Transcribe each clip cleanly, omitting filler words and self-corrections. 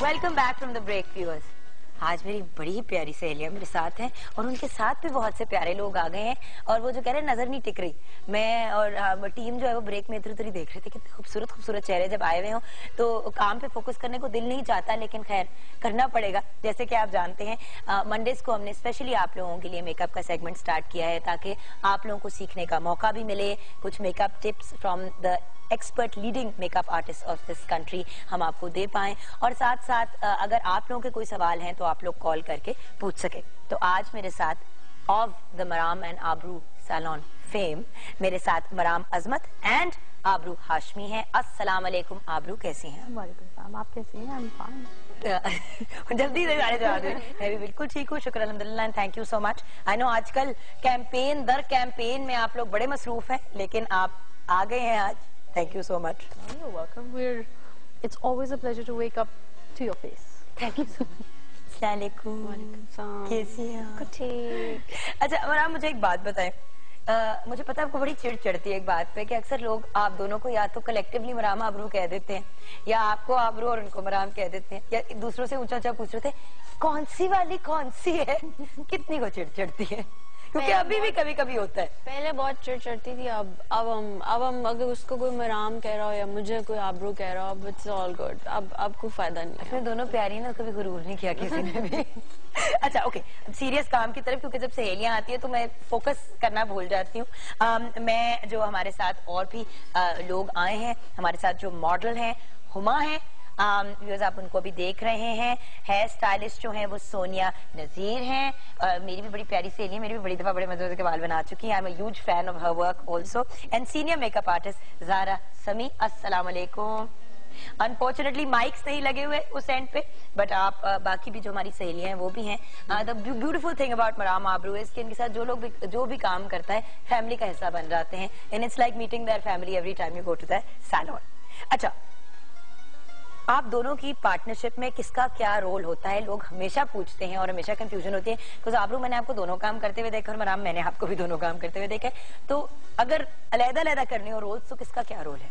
Welcome back from the break viewers. आज मेरी बड़ी ही प्यारी सहेलियां मेरे साथ हैं और उनके साथ भी बहुत से प्यारे लोग आ गए हैं और वो जो कह रहे हैं नजर नहीं टिक रही। मैं और टीम जो है वो ब्रेक में इधर उधर ही देख रहे थे कितने खूबसूरत खूबसूरत चेहरे जब आए हुए हों तो काम पे फोकस करने को दिल नहीं चाहता, लेकिन खैर करना पड़ेगा। जैसे कि आप जानते हैं मंडेज को हमने स्पेशली आप लोगों के लिए मेकअप का सेगमेंट स्टार्ट किया है ताकि आप लोगों को सीखने का मौका भी मिले, कुछ makeup tips from the expert leading makeup artist of this country हम आपको दे पाएं और साथ साथ अगर आप लोगों के कोई सवाल हैं तो आप लोग कॉल करके पूछ सके। तो आज मेरे साथ off the Maram and Aabroo salon fame मेरे साथ मराम अजमत एंड आबरू हाशमी हैं। अस्सलाम वालेकुम आबरू, कैसी हैं? वालेकुम सलाम, आप कैसी हैं? I'm fine. जल्दी से सारे जवाब दें। मैं भी बिल्कुल ठीक हूँ, शुक्र अल्हम्दुलिल्लाह and thank you so much. I know आजकल कैंपेन दर कैंपेन में आप लोग बड़े मसरूफ हैं, लेकिन आप आ गए हैं आज। Thank you so much. Oh, you're welcome. It's always a pleasure to wake up to your face. Thank you so much. अस्सलामुअलैकुम, कैसी हैं? कुछ ठीक। अच्छा मराम, मुझे एक बात बताएं। मुझे पता है आपको बड़ी चिढ़ चढ़ती है एक बात पे कि अक्सर लोग आप दोनों को या तो कलेक्टिवली मराम आबरू कह देते हैं या आपको आबरू और उनको मराम कह देते हैं या दूसरों से ऊंचा ऊंचा पूछ रहे थे कौन सी वाली कौन सी है। कितनी को चिढ़ चढ़ती है, क्योंकि अभी भी कभी कभी होता है। पहले बहुत चिढ़ चढ़ती थी, अब हम अगर उसको कोई मराम कह रहा हो या मुझे कोई आबरू कह रहा हो, अब इट्स ऑल गुड। अब कोई फायदा नहीं है। इसमें दोनों प्यारी ना, कभी गुरूर नहीं किया किसी ने भी। अच्छा ओके, सीरियस काम की तरफ, क्योंकि जब सहेलियां आती है तो मैं फोकस करना भूल जाती हूँ। मैं जो हमारे साथ और भी लोग आए हैं, हमारे साथ जो मॉडल हैं हुमा है, आप उनको भी देख रहे हैं। हेयर स्टाइलिस्ट जो हैं वो सोनिया नजीर हैं। मेरी भी बड़ी प्यारी सहेली है, मेरी भी बड़ी दफा बड़े मजे के बाल बना चुकी हैं। I am a huge fan of her work also. And senior makeup artist Zara Sami, अस्सलाम वालेकुम। अनफॉर्चुनेटली माइक्स नहीं लगे हुए उस एंड पे, बट आप बाकी भी जो हमारी सहेलियां हैं वो भी हैं। The beautiful thing about Maram Aabroo is कि इनके साथ जो भी काम करता है फैमिली का हिस्सा बन जाते हैं। And it's like meeting their family every time you go to the salon. अच्छा, आप दोनों की पार्टनरशिप में किसका क्या रोल होता है? लोग हमेशा पूछते हैं और हमेशा कंफ्यूजन होती है। बिकॉज आबरू मैंने आपको दोनों काम करते हुए देखा और मराम मैंने आपको भी दोनों काम करते हुए देखा है, तो अगर अलग-अलग करने हो रोल्स तो किसका क्या रोल है?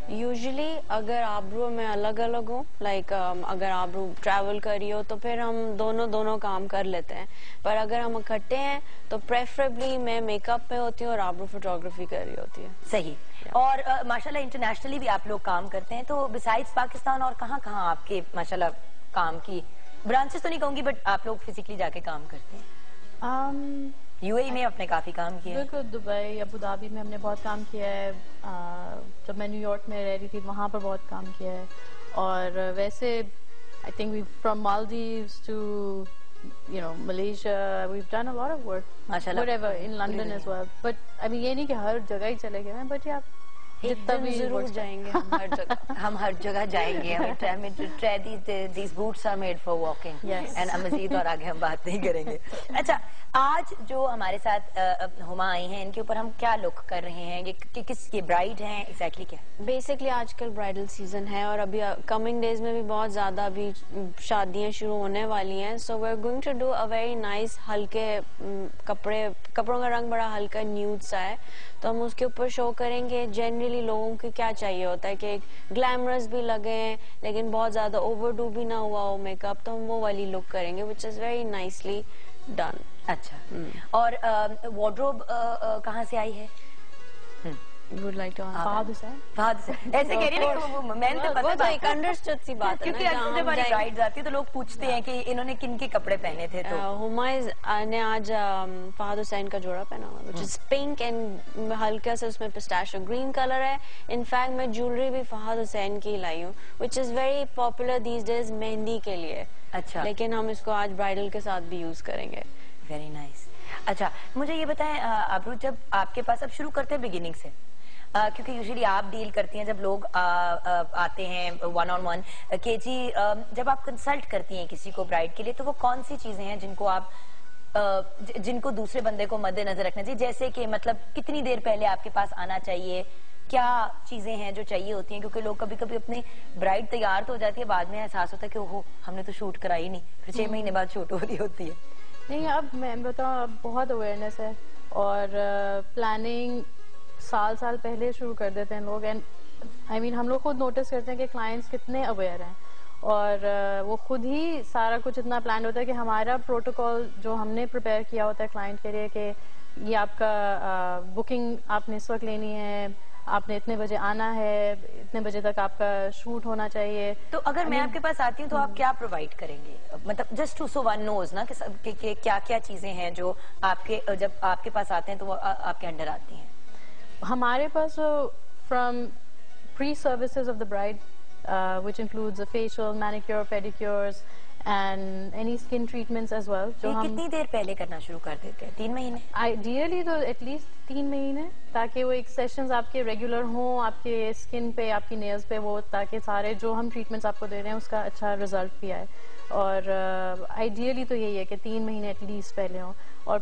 यूजुअली अगर आबरू में अलग अलग हो, लाइक अगर आबरू ट्रैवल कर रही हो तो फिर हम दोनों काम कर लेते हैं, पर अगर हम इकट्ठे हैं तो प्रेफरेबली मैं मेकअप में होती हूँ और आबरू फोटोग्राफी कर रही होती है। सही। और माशाल्लाह इंटरनेशनली भी आप लोग काम करते हैं, तो बिसाइड्स पाकिस्तान और कहाँ आपके माशाल्लाह काम की ब्रांचेस तो नहीं कहूंगी, बट आप लोग फिजिकली जाके काम करते हैं? यूएई में आपने काफी काम किया है। बिल्कुल, दुबई, अबू धाबी में हमने बहुत काम किया है। जब मैं न्यूयॉर्क में रह रही थी वहाँ पर बहुत काम किया है। और वैसे I think we from Maldives to Malaysia, we've done a lot of work. माशाल्लाह। Whatever in London as well. But I mean ये नहीं कि हर जगह ही चले गए हैं, but yeah, जितना भी जरूर जाएंगे हम हर जगह। हम हर जगह जाएंगे। These boots are made for walking. Yes. And मजीद और आगे हम बात नहीं करेंगे। अच्छा, आज जो हमारे साथ हुमा आई हैं, इनके ऊपर हम क्या लुक कर रहे हैं? ये किस ये ब्राइड हैं एग्जैक्टली क्या? बेसिकली आजकल ब्राइडल सीजन है और अभी कमिंग डेज में भी बहुत ज्यादा अभी शादियां शुरू होने वाली हैं। So we are going to do a very nice हल्के कपड़ों का रंग बड़ा हल्का न्यूड सा है, तो हम उसके ऊपर शो करेंगे जनरली लोगों को क्या चाहिए होता है कि ग्लैमरस भी लगे लेकिन बहुत ज्यादा ओवरडू भी ना हुआ हो मेकअप, तो हम वो वाली लुक करेंगे which is very nicely done. अच्छा। और वार्डरोब कहाँ से आई है? Would like to answer. Fahad Hussain. Fahad Hussain ऐसे कह रही है, मैंने तो पता वो तो था। एक अंडरस्टूड सी बात है क्योंकि ना, अक्सर जब हमारी ब्राइड्स आती है तो लोग पूछते हैं कि इन्होंने किन के कपड़े पहने थे, तो हुमायूं ने आज फहद हुसैन का जोड़ा पहना हुआ which is pink and हल्का से उसमें पिस्ताशियो ग्रीन कलर है। इनफैक्ट मैं ज्वेलरी भी फहद हुसैन की लाई हूँ which is very popular these days mehndi के लिए। अच्छा, लेकिन हम इसको आज ब्राइडल के साथ भी यूज करेंगे। Very nice. अच्छा, मुझे ये बताएं आबरू, जब आपके पास अब शुरू करते हैं बिगिनिंग से, क्योंकि यूजुअली आप डील करती हैं जब लोग आते हैं वन ऑन वन के जी, जब आप कंसल्ट करती हैं किसी को ब्राइड के लिए, तो वो कौन सी चीजें हैं जिनको आप जिनको दूसरे बंदे को मद्देनजर रखना चाहिए? जैसे कि मतलब कितनी देर पहले आपके पास आना चाहिए, क्या चीजें हैं जो चाहिए होती हैं? क्योंकि लोग कभी कभी अपनी ब्राइड तैयार तो हो जाती है, बाद में एहसास होता है कि ओहो हमने तो शूट कराई नहीं, फिर 6 महीने बाद शूट हो रही होती है। नहीं, अब मैं बताऊँ, अब बहुत अवेयरनेस है और प्लानिंग साल पहले शुरू कर देते हैं लोग। एंड आई मीन हम लोग खुद नोटिस करते हैं कि क्लाइंट्स कितने अवेयर हैं اور وہ خود ہی سارا کچھ اتنا پلان ہوتا ہے کہ ہمارا پروٹوکول جو ہم نے پریپیئر کیا ہوتا ہے کلائنٹ کے لیے کہ یہ آپ کا بکنگ آپ نے اس وقت لینی ہے, آپ نے اتنے بجے آنا ہے, اتنے بجے تک آپ کا شوٹ ہونا چاہیے. تو اگر میں آپ کے پاس آتی ہوں تو آپ کیا پرووائڈ کریں گے, مطلب just to so one knows نا کہ کیا کیا چیزیں ہیں جو آپ کے جب آپ کے پاس آتے ہیں تو وہ آپ کے انڈر آتی ہیں؟ ہمارے پاس from pre services of the bride which includes a facial, manicure, pedicures and any skin treatments as well. جو ہم کتنی دیر پہلے کرنا شروع کر دیتے ہیں؟ 3 مہینے آئیڈیلی تو ایٹ لیسٹ 3 مہینے, تاکہ وہ ایک سیشنز آپ کے ریگولر ہوں آپ کے اسکن پہ, آپ کی نیلز پہ, وہ تاکہ سارے جو ہم ٹریٹمنٹس آپ کو دے رہے ہیں اس کا اچھا رزلٹ بھی آئے. اور آئیڈیلی تو یہی ہے کہ 3 مہینے ایٹ لیسٹ پہلے ہوں. اور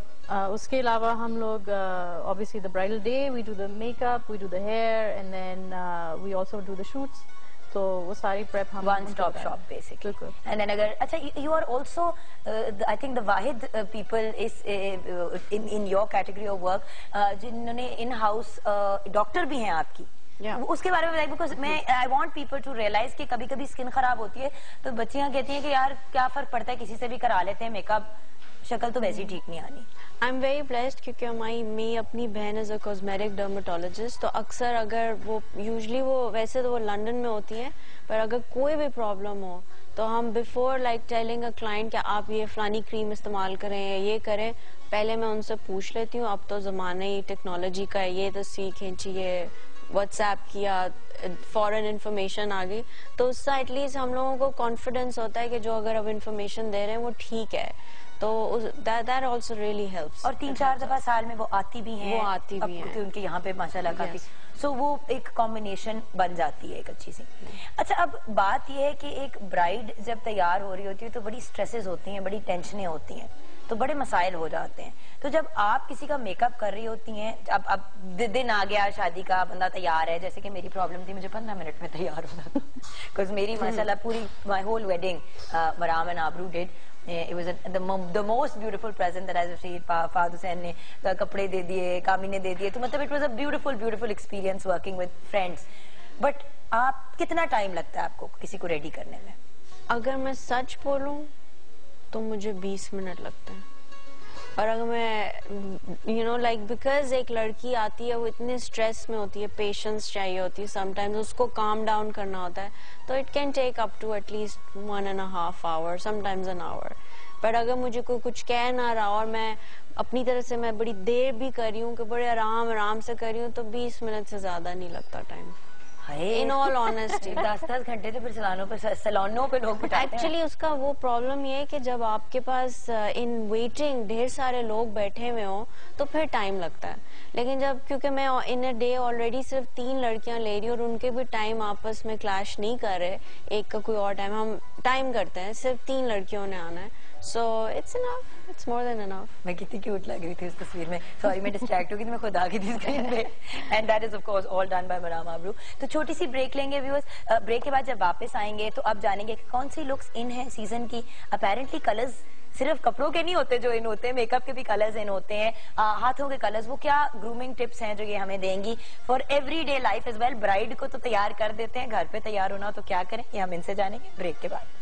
اس کے علاوہ ہم لوگ obviously the bridal day we do the makeup, we do the hair and then we also do the shoots. تو وہ ساری پریپ ہم one stop shop basically. And then اگر اچھا you are also I think the واحد people is in your category of work جنہوں نے in house doctor بھی ہیں آپ کی, اس کے بارے میں بتائیے. بیکاز میں I want people to realise کہ کبھی کبھی اسکن خراب ہوتی ہے تو بچیاں کہتی ہیں کہ یار کیا فرق پڑتا ہے, کسی سے بھی کرا لیتے ہیں میک اپ, شکل تو ویسی ٹھیک نہیں آنی. آئی ایم ویری بلیسڈ کیونکہ میری اپنی بہن ایز اے کاسمیٹک ڈرماٹولوجسٹ, تو اکثر اگر وہ یوزلی وہ ویسے تو وہ لنڈن میں ہوتی ہیں, پر اگر کوئی بھی پرابلم ہو تو ہم before like telling a client کہ آپ یہ فلانی کریم استعمال کریں یا یہ کریں, پہلے میں ان سے پوچھ لیتی ہوں. اب تو زمانہ ہی ٹیکنالوجی کا ہے, یہ تصویر کھینچی ہے, واٹس ایپ کیا, فوراً انفارمیشن آ گئی, تو اس سے ایٹ لیسٹ ہم لوگوں کو کانفیڈینس ہوتا ہے کہ جو اگر اب انفارمیشن دے رہے ہیں وہ ٹھیک ہے. تو that also really helps. اور 3-4 دفعہ سال میں وہ آتی بھی ہیں, وہ آتی بھی ہیں ان کے یہاں پہ ماشاءاللہ کافی, سو وہ ایک کمبینیشن بن جاتی ہے ایک اچھی سی. اچھا اب بات یہ ہے کہ ایک برائڈ جب تیار ہو رہی ہوتی ہے تو بڑی سٹریسز ہوتی ہیں, بڑی ٹینشنیں ہوتی ہیں, تو بڑے مسائل ہو جاتے ہیں. تو جب آپ کسی کا میک اپ کر رہی ہوتی ہیں, اب دن آ گیا شادی کا, بندہ تیار ہے, جیسے کہ میری پرابلم تھی, مجھے 15 منٹ میں تیار ہونا تھا بیکاز میری ماشاءاللہ پوری my whole wedding Maram and Aabroo did. It was the most beautiful present that I've received. Fahad Hussain نے کپڑے دے دیے, کامی نے دے دیے, تو مطلب it was a beautiful experience working with friends. But آپ کتنا ٹائم لگتا ہے آپ کو کسی کو ریڈی کرنے میں؟ اگر میں سچ بولوں تو مجھے 20 منٹ لگتے ہیں. اور اگر میں لائک بیکاز ایک لڑکی آتی ہے وہ اتنے اسٹریس میں ہوتی ہے, پیشنس چاہیے ہوتی ہے, سم ٹائمز اس کو کام ڈاؤن کرنا ہوتا ہے, تو it can take up to at least 1.5 hour, sometimes an hour. But اگر مجھے کوئی کچھ کہہ نہ رہا اور میں اپنی طرف سے میں بڑی دیر بھی کر رہی ہوں کہ بڑے آرام سے کر رہی ہوں, تو 20 منٹ سے زیادہ نہیں لگتا ٹائم. In all honesty 10 گھنٹے تو پھر سیلونوں پہ لوگ بٹاتے ہیں. ایکچولی اس کا وہ پرابلم یہ ہے کہ جب آپ کے پاس ان ویٹنگ ڈھیر سارے لوگ بیٹھے ہوئے ہوں تو پھر ٹائم لگتا ہے. لیکن جب کیونکہ میں ان اے ڈے آلریڈی صرف 3 لڑکیاں لے رہی ہوں اور ان کے بھی ٹائم آپس میں کلیش نہیں کر رہے, ایک کا کوئی اور ٹائم, ہم ٹائم کرتے ہیں, صرف 3 لڑکیوں نے آنا ہے, so it's enough, it's more دین انف. میں کتنی کیوٹ لگ رہی تھی اس تصویر میں, سوری میں ڈسٹریکٹ ہو گئی تھی, میں خود آ گئی تھی اسکرین پہ, and that is of course all done by Maram Aabroo. تو چھوٹی سی بریک لیں گے ویورز, بریک کے بعد جب واپس آئیں گے تو اب جانیں گے کہ کون سی لکس ان ہیں سیزن کی. اپیرنٹلی کلرز صرف کپڑوں کے نہیں ہوتے جو ان ہوتے ہیں, میک اپ کے بھی کلرز ان ہوتے ہیں, ہاتھوں کے کلرز, وہ کیا گرومنگ ٹپس ہیں جو یہ ہمیں دیں گی for every day life as well. Bride کو تو تیار کر دیتے ہیں, گھر پہ تیار ہونا تو کیا کریں, یہ ہم ان سے جانیں گے بریک کے بعد.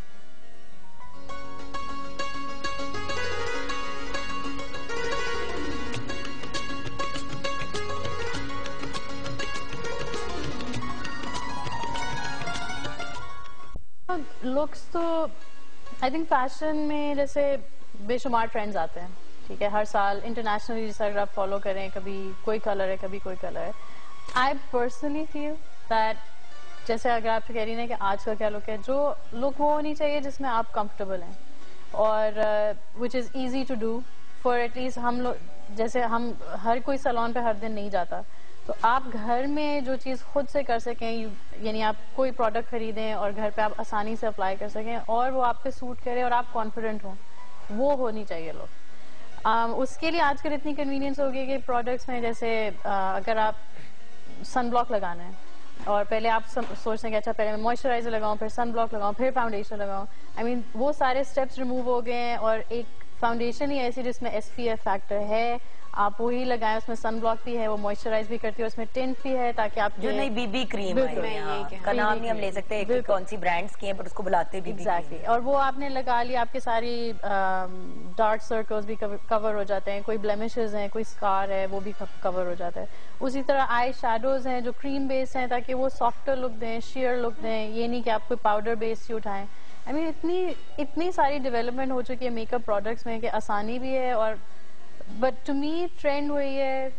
لکس تو آئی تھنک فیشن میں جیسے بے شمار ٹرینڈز آتے ہیں, ٹھیک ہے, ہر سال انٹرنیشنلی جیسے اگر آپ فالو کریں, کبھی کوئی کلر ہے, کبھی کوئی کلر ہے. آئی پرسنلی فیل دیٹ جیسے اگر آپ کہہ رہی ہیں کہ آج کا کیا لک ہے, جو لک وہ ہونی چاہیے جس میں آپ کمفرٹیبل ہیں, اور which is easy to do for at least ہم لوگ, جیسے ہم ہر کوئی سیلون پہ ہر دن نہیں جاتا, تو آپ گھر میں جو چیز خود سے کر سکیں, یعنی آپ کوئی پروڈکٹ خریدیں اور گھر پہ آپ آسانی سے اپلائی کر سکیں اور وہ آپ پہ سوٹ کرے اور آپ کانفیڈنٹ ہوں, وہ ہونی چاہیے لوگ. اس کے لیے آج کل اتنی کنوینئنس ہو گئی کہ پروڈکٹس میں جیسے اگر آپ سن بلاک لگانا ہے اور پہلے آپ سوچتے ہیں کہ اچھا پہلے میں موئسچرائزر لگاؤں, پھر سن بلاک لگاؤں, پھر فاؤنڈیشن لگاؤں, آئی مین وہ سارے اسٹیپس ریموو ہو گئے ہیں اور ایک फाउंडेशन ही ऐसी जिसमें SPF फैक्टर है, आप वही लगाएं, उसमें सन ब्लॉक भी है, वो मॉइस्चराइज भी करती है, उसमें टिंट भी है ताकि आप जो नई बीबी क्रीम का नाम नहीं हम ले सकते कि कौन सी ब्रांड्स की है, बट उसको बुलाते बीबी एग्जैक्टली। और वो आपने लगा लिया, आपके सारी डार्क सर्कल्स भी कवर हो जाते हैं, कोई ब्लेमिशेस हैं, कोई स्कार है, वो भी कवर हो जाता है। उसी तरह आई शैडोज हैं जो क्रीम बेस हैं ताकि वो सॉफ्टर लुक दें, शेयर लुक दें, ये नहीं कि आप कोई पाउडर बेस ही उठाएं। आई मीन इतनी सारी डेवलपमेंट हो चुकी है मेकअप प्रोडक्ट्स में कि आसानी भी है, और बट टू मी ट्रेंड वही है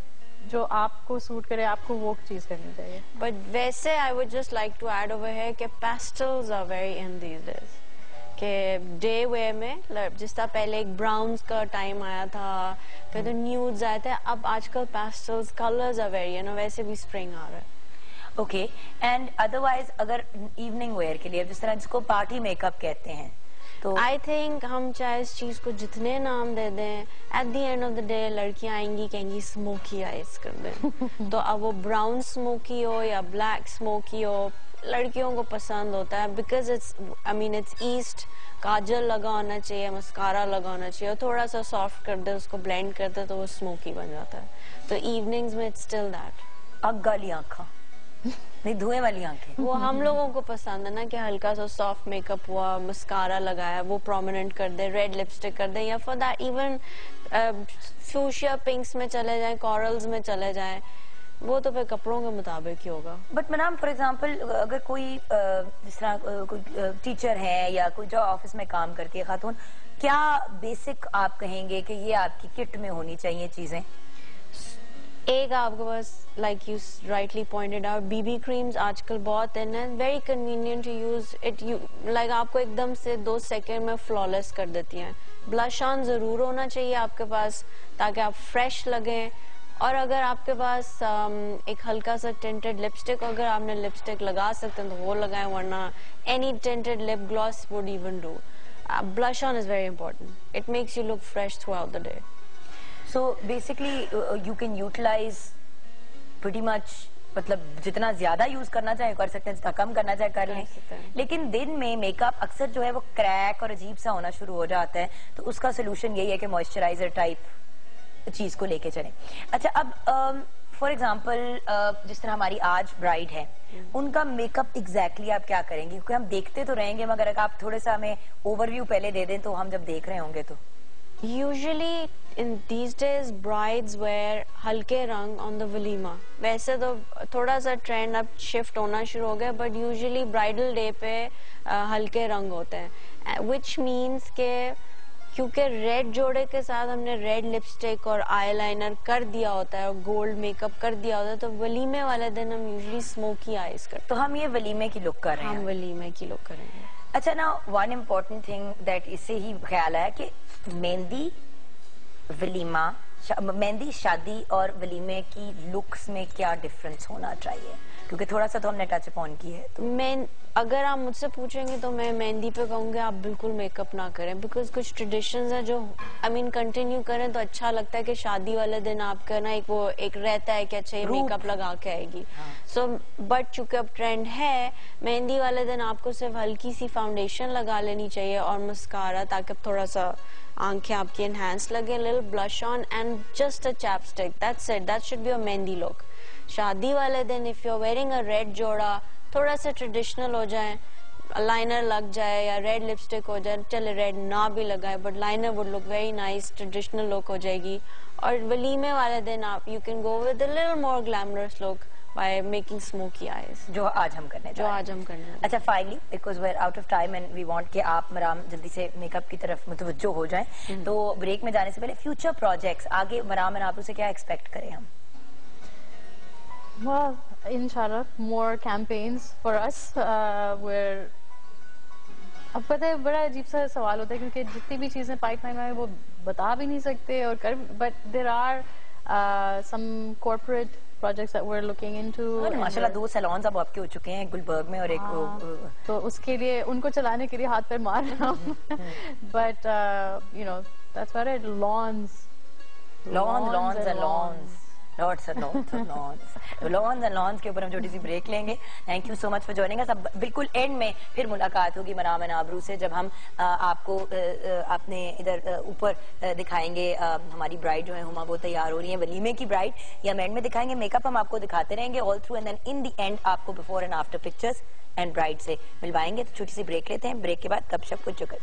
जो आपको सूट करे, आपको वो चीज करनी चाहिए। बट वैसे I would just like to add over है कि pastels are very in these days, कि डे वेयर में जिस तरह पहले एक ब्राउन्स का टाइम आया था, फिर तो न्यूड्स आए थे, अब आजकल पेस्टल्स कलर्स आर वेरी, वैसे भी स्प्रिंग आ रहा है। ओके, एंड अदरवाइज अगर इवनिंग वेयर के लिए, जिस तरह जिसको पार्टी मेकअप कहते हैं, तो आई थिंक हम चाहे इस चीज को जितने नाम दे दें, at the end of the day लड़कियां आएंगी कहेंगी स्मोकी आइज कर दें। तो अब वो ब्राउन स्मोकी हो या ब्लैक स्मोकी हो, लड़कियों को पसंद होता है, बिकॉज इट्स ईस्ट। काजल लगा होना चाहिए, मस्कारा लगा होना चाहिए, और थोड़ा सा सॉफ्ट कर दे, उसको ब्लेंड कर दे, तो वो स्मोकी बन जाता है। तो इवनिंग्स में इट्स स्टिल दैट। आग वाली आंखें नहीं, धुएं वाली आंखें, वो हम लोगों को पसंद है ना कि हल्का सा सॉफ्ट मेकअप हुआ, मस्कारा लगाया, वो प्रोमिनेंट कर दे, रेड लिपस्टिक कर दे, या फॉर दैट इवन फ्यूशिया पिंक्स में चले जाएं, कॉरल्स में चले जाएं, वो तो फिर कपड़ों के मुताबिक ही होगा। बट मैडम फॉर एग्जांपल अगर कोई जिस तरह कोई टीचर है या कोई जो ऑफिस में काम करती है खातून, क्या बेसिक आप कहेंगे कि ये आपकी किट में होनी चाहिए चीजें? एक आपके पास like you rightly pointed out, BB creams आजकल बहुत इन है, very convenient to use it, like आपको एकदम से 2 सेकेंड में फ्लॉलेस कर देती हैं। ब्लश ऑन जरूर होना चाहिए आपके पास ताकि आप फ्रेश लगें, और अगर आपके पास एक हल्का सा टिंटेड लिपस्टिक, अगर आपने लिपस्टिक लगा सकते हैं तो वो लगाएं, वरना any tinted lip gloss would even do. Blush on is very important, it makes you look fresh through out the day. So basically you can utilize pretty much, मतलब जितना ज्यादा यूज करना चाहे कर सकते हैं, जितना कम करना चाहे कर लें, लेकिन दिन में मेकअप अक्सर जो है वो क्रैक और अजीब सा होना शुरू हो जाता है, तो उसका सोल्यूशन यही है कि मॉइस्चराइजर टाइप चीज को लेके चलें। अच्छा, अब फॉर एग्जाम्पल जिस तरह हमारी आज ब्राइड है, उनका मेकअप एग्जैक्टली आप क्या करेंगे? क्योंकि हम देखते तो रहेंगे, मगर अगर आप थोड़ा सा हमें ओवरव्यू पहले दे दें तो हम जब देख रहे होंगे तो। Usually in these days brides wear हल्के रंग on the वलीमा। वैसे तो थोड़ा सा ट्रेंड अब शिफ्ट होना शुरू हो गया, बट यूजुअली ब्राइडल डे पे हल्के रंग होते हैं, which means के क्योंकि रेड जोड़े के साथ हमने रेड लिपस्टिक और आईलाइनर कर दिया होता है और गोल्ड मेकअप कर दिया होता है, तो वलीमे वाले दिन हम यूजुअली स्मोकी आईज करते हैं। तो हम ये वलीमे की लुक कर रहे हैं। हम वलीमे की लुक करेंगे। अच्छा ना, वन इम्पोर्टेंट थिंग दैट इससे ही ख्याल आया कि मेहंदी वलीमा, मेहंदी शादी और वलीमे की लुक्स में क्या डिफरेंस होना चाहिए? क्योंकि थोड़ा सा तो हमने टच अपॉन की है। तो मैं अगर आप मुझसे पूछेंगे तो मैं मेहंदी पे कहूँगी आप बिल्कुल मेकअप ना करें, बिकॉज कुछ ट्रेडिशंस हैं जो कंटिन्यू करें तो अच्छा लगता है कि शादी वाले दिन आपका ना एक रहता है कि अच्छा ये मेकअप लगा के आएगी। सो बट चूंकि अब ट्रेंड है, मेहंदी वाले दिन आपको सिर्फ हल्की सी फाउंडेशन लगा लेनी चाहिए और मस्कारा, ताकि थोड़ा सा आंखें आपकी एनहांस लगे, little blush on and just a chapstick, that's it, that should be a mehndi look. शादी वाले दिन if you are wearing a red joda, थोड़ा सा ट्रेडिशनल हो जाए, लाइनर लग जाए या रेड लिपस्टिक हो जाए, चले रेड ना भी लगाए but liner would look very nice, traditional look हो जाएगी। और वलीमे वाले दिन आप you can go with a little more glamorous look by making smoky eyes, जो आज हम करने अच्छा finally because we are out of time and we want कि आप मराम जल्दी से मेकअप की तरफ मुतवज्जो हो जाएं, तो ब्रेक में जाने से पहले फ्यूचर प्रोजेक्ट्स आगे मराम एंड आप उसे क्या एक्सपेक्ट करें हम? Well, inshallah, more campaigns for us. Where अब पता है बड़ा अजीब सा सवाल होता है क्योंकि जितनी भी चीजें पाइपलाइन में वो बता भी नहीं सकते और कर, but there are some corporate projects that we're looking into. माशाल्लाह 2 सैलून्स अब आपके हो चुके हैं, गुलबर्ग में और एक तो उसके लिए उनको चलाने के लिए हाथ पैर मार रहा हूँ, but you know that's what it lawns and lawns. Lots and lawns and lawns के ऊपर हम छोटी सी ब्रेक लेंगे. Thank you so much for joining us. अब बिल्कुल एंड में फिर मुलाकात होगी मनाम एंड आबरू से, जब हम आपको अपने इधर ऊपर दिखाएंगे. हमारी ब्राइड जो है हुमा वो तैयार हो रही है वलीमे की ब्राइड, या हम एंड में दिखाएंगे. मेकअप हम आपको दिखाते रहेंगे all through, and then in the end आपको before and after pictures and bride से मिलवाएंगे. तो छोटी सी ब्रेक लेते हैं, ब्रेक के बाद गपशप कुछ चुकर.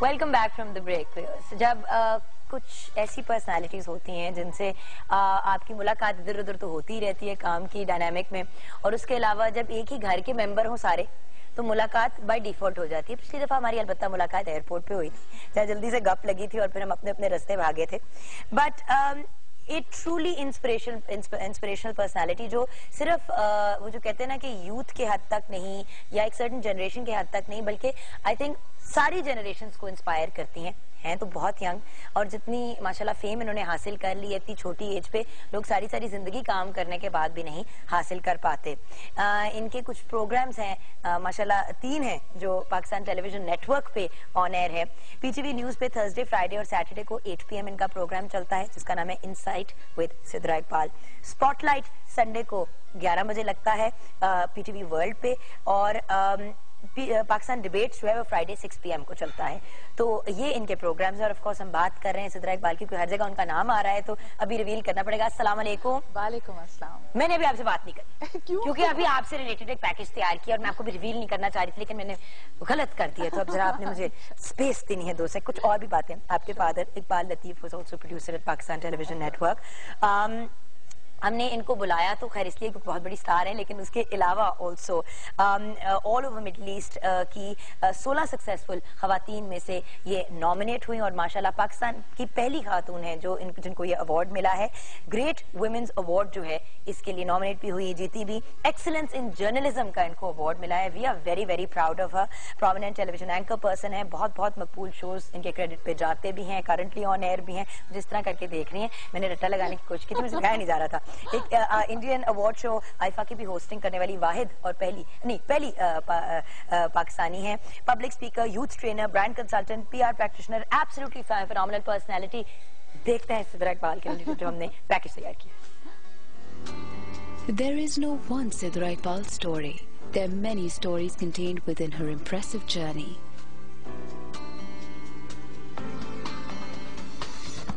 Welcome back from the break. जब कुछ ऐसी पर्सनालिटीज होती हैं जिनसे आपकी मुलाकात इधर उधर तो होती ही रहती है काम की डायनामिक में, और उसके अलावा जब एक ही घर के मेंबर हों सारे, तो मुलाकात बाय डिफॉल्ट हो जाती है. पिछली दफा हमारी अलबत्ता मुलाकात एयरपोर्ट पे हुई थी, जहाँ जल्दी से गप लगी थी और फिर हम अपने अपने रास्ते भागे थे. बट एक ट्रूली इंस्पिरेशनल पर्सनालिटी जो सिर्फ वो जो कहते हैं ना कि यूथ के हद तक नहीं या एक सर्टन जनरेशन के हद तक नहीं, बल्कि आई थिंक सारी जनरेशंस को इंस्पायर करती हैं तो बहुत यंग, और जितनी माशाल्लाह फेम इन्होंने हासिल कर ली है इतनी छोटी एज पे, लोग सारी जिंदगी काम करने के बाद भी नहीं हासिल कर पाते. इनके कुछ प्रोग्राम्स हैं माशाल्लाह 3 हैं जो पाकिस्तान टेलीविजन नेटवर्क पे ऑन एयर है. पीटीवी न्यूज पे थर्सडे, फ्राइडे और सैटरडे को 8 PM इनका प्रोग्राम चलता है जिसका नाम है insight with Sidra Iqbal. Spotlight Sunday को 11 बजे लगता है पीटीवी वर्ल्ड पे, और पाकिस्तान डिबेट्स जो है वो फ्राइडे 6 PM को चलता है. तो ये इनके प्रोग्राम्स हैं. और ऑफ कोर्स हम बात कर रहे हैं सिद्रा इकबाल की, क्योंकि हर जगह उनका नाम आ रहा है तो अभी रिवील करना पड़ेगा. अस्सलाम वालेकुम. वालेकुम अस्सलाम. मैंने अभी आपसे बात नहीं करी क्योंकि अभी आपसे रिलेटेड एक पैकेज तैयार किया और मैं आपको भी रिवील नहीं करना चाह रही थी, लेकिन मैंने गलत कर दिया. तो अब जरा आपने मुझे स्पेस देनी है 2 से. कुछ और भी बातें. आपके father Iqbal Latif was also producer at Pakistan television network. हमने इनको बुलाया तो खैर इसलिए क्योंकि बहुत बड़ी स्टार है, लेकिन उसके अलावा also all over middle east की 16 सक्सेसफुल खवातीन में से ये नॉमिनेट हुई, और माशाल्लाह पाकिस्तान की पहली खातून है जो जिनको ये अवार्ड मिला है. ग्रेट वुमेन्स अवार्ड जो है इसके लिए नॉमिनेट भी हुई, जीती भी. एक्सीलेंस इन जर्नलिज्म का इनको अवार्ड मिला है. We are very very proud of her. Prominent television anchor person है, बहुत मकबूल शोज इनके क्रेडिट पे जाते भी हैं, करंटली ऑन एयर भी हैं. जिस तरह करके देख रही हैं, मैंने रट्टा लगाने की कोशिश की थी, मुझे दिखाया नहीं जा रहा था. एक इंडियन अवार्ड शो आईफा की भी होस्टिंग करने वाली वाहिद और पहली पाकिस्तानी है. Public speaker, youth trainer, brand consultant, PR practitioner, absolutely phenomenal personality. देखते हैं सिद्रा इकबाल के जो हमने पैकेज तैयार किया. There is no one Sidra Iqbal story. There are many stories contained within her impressive journey.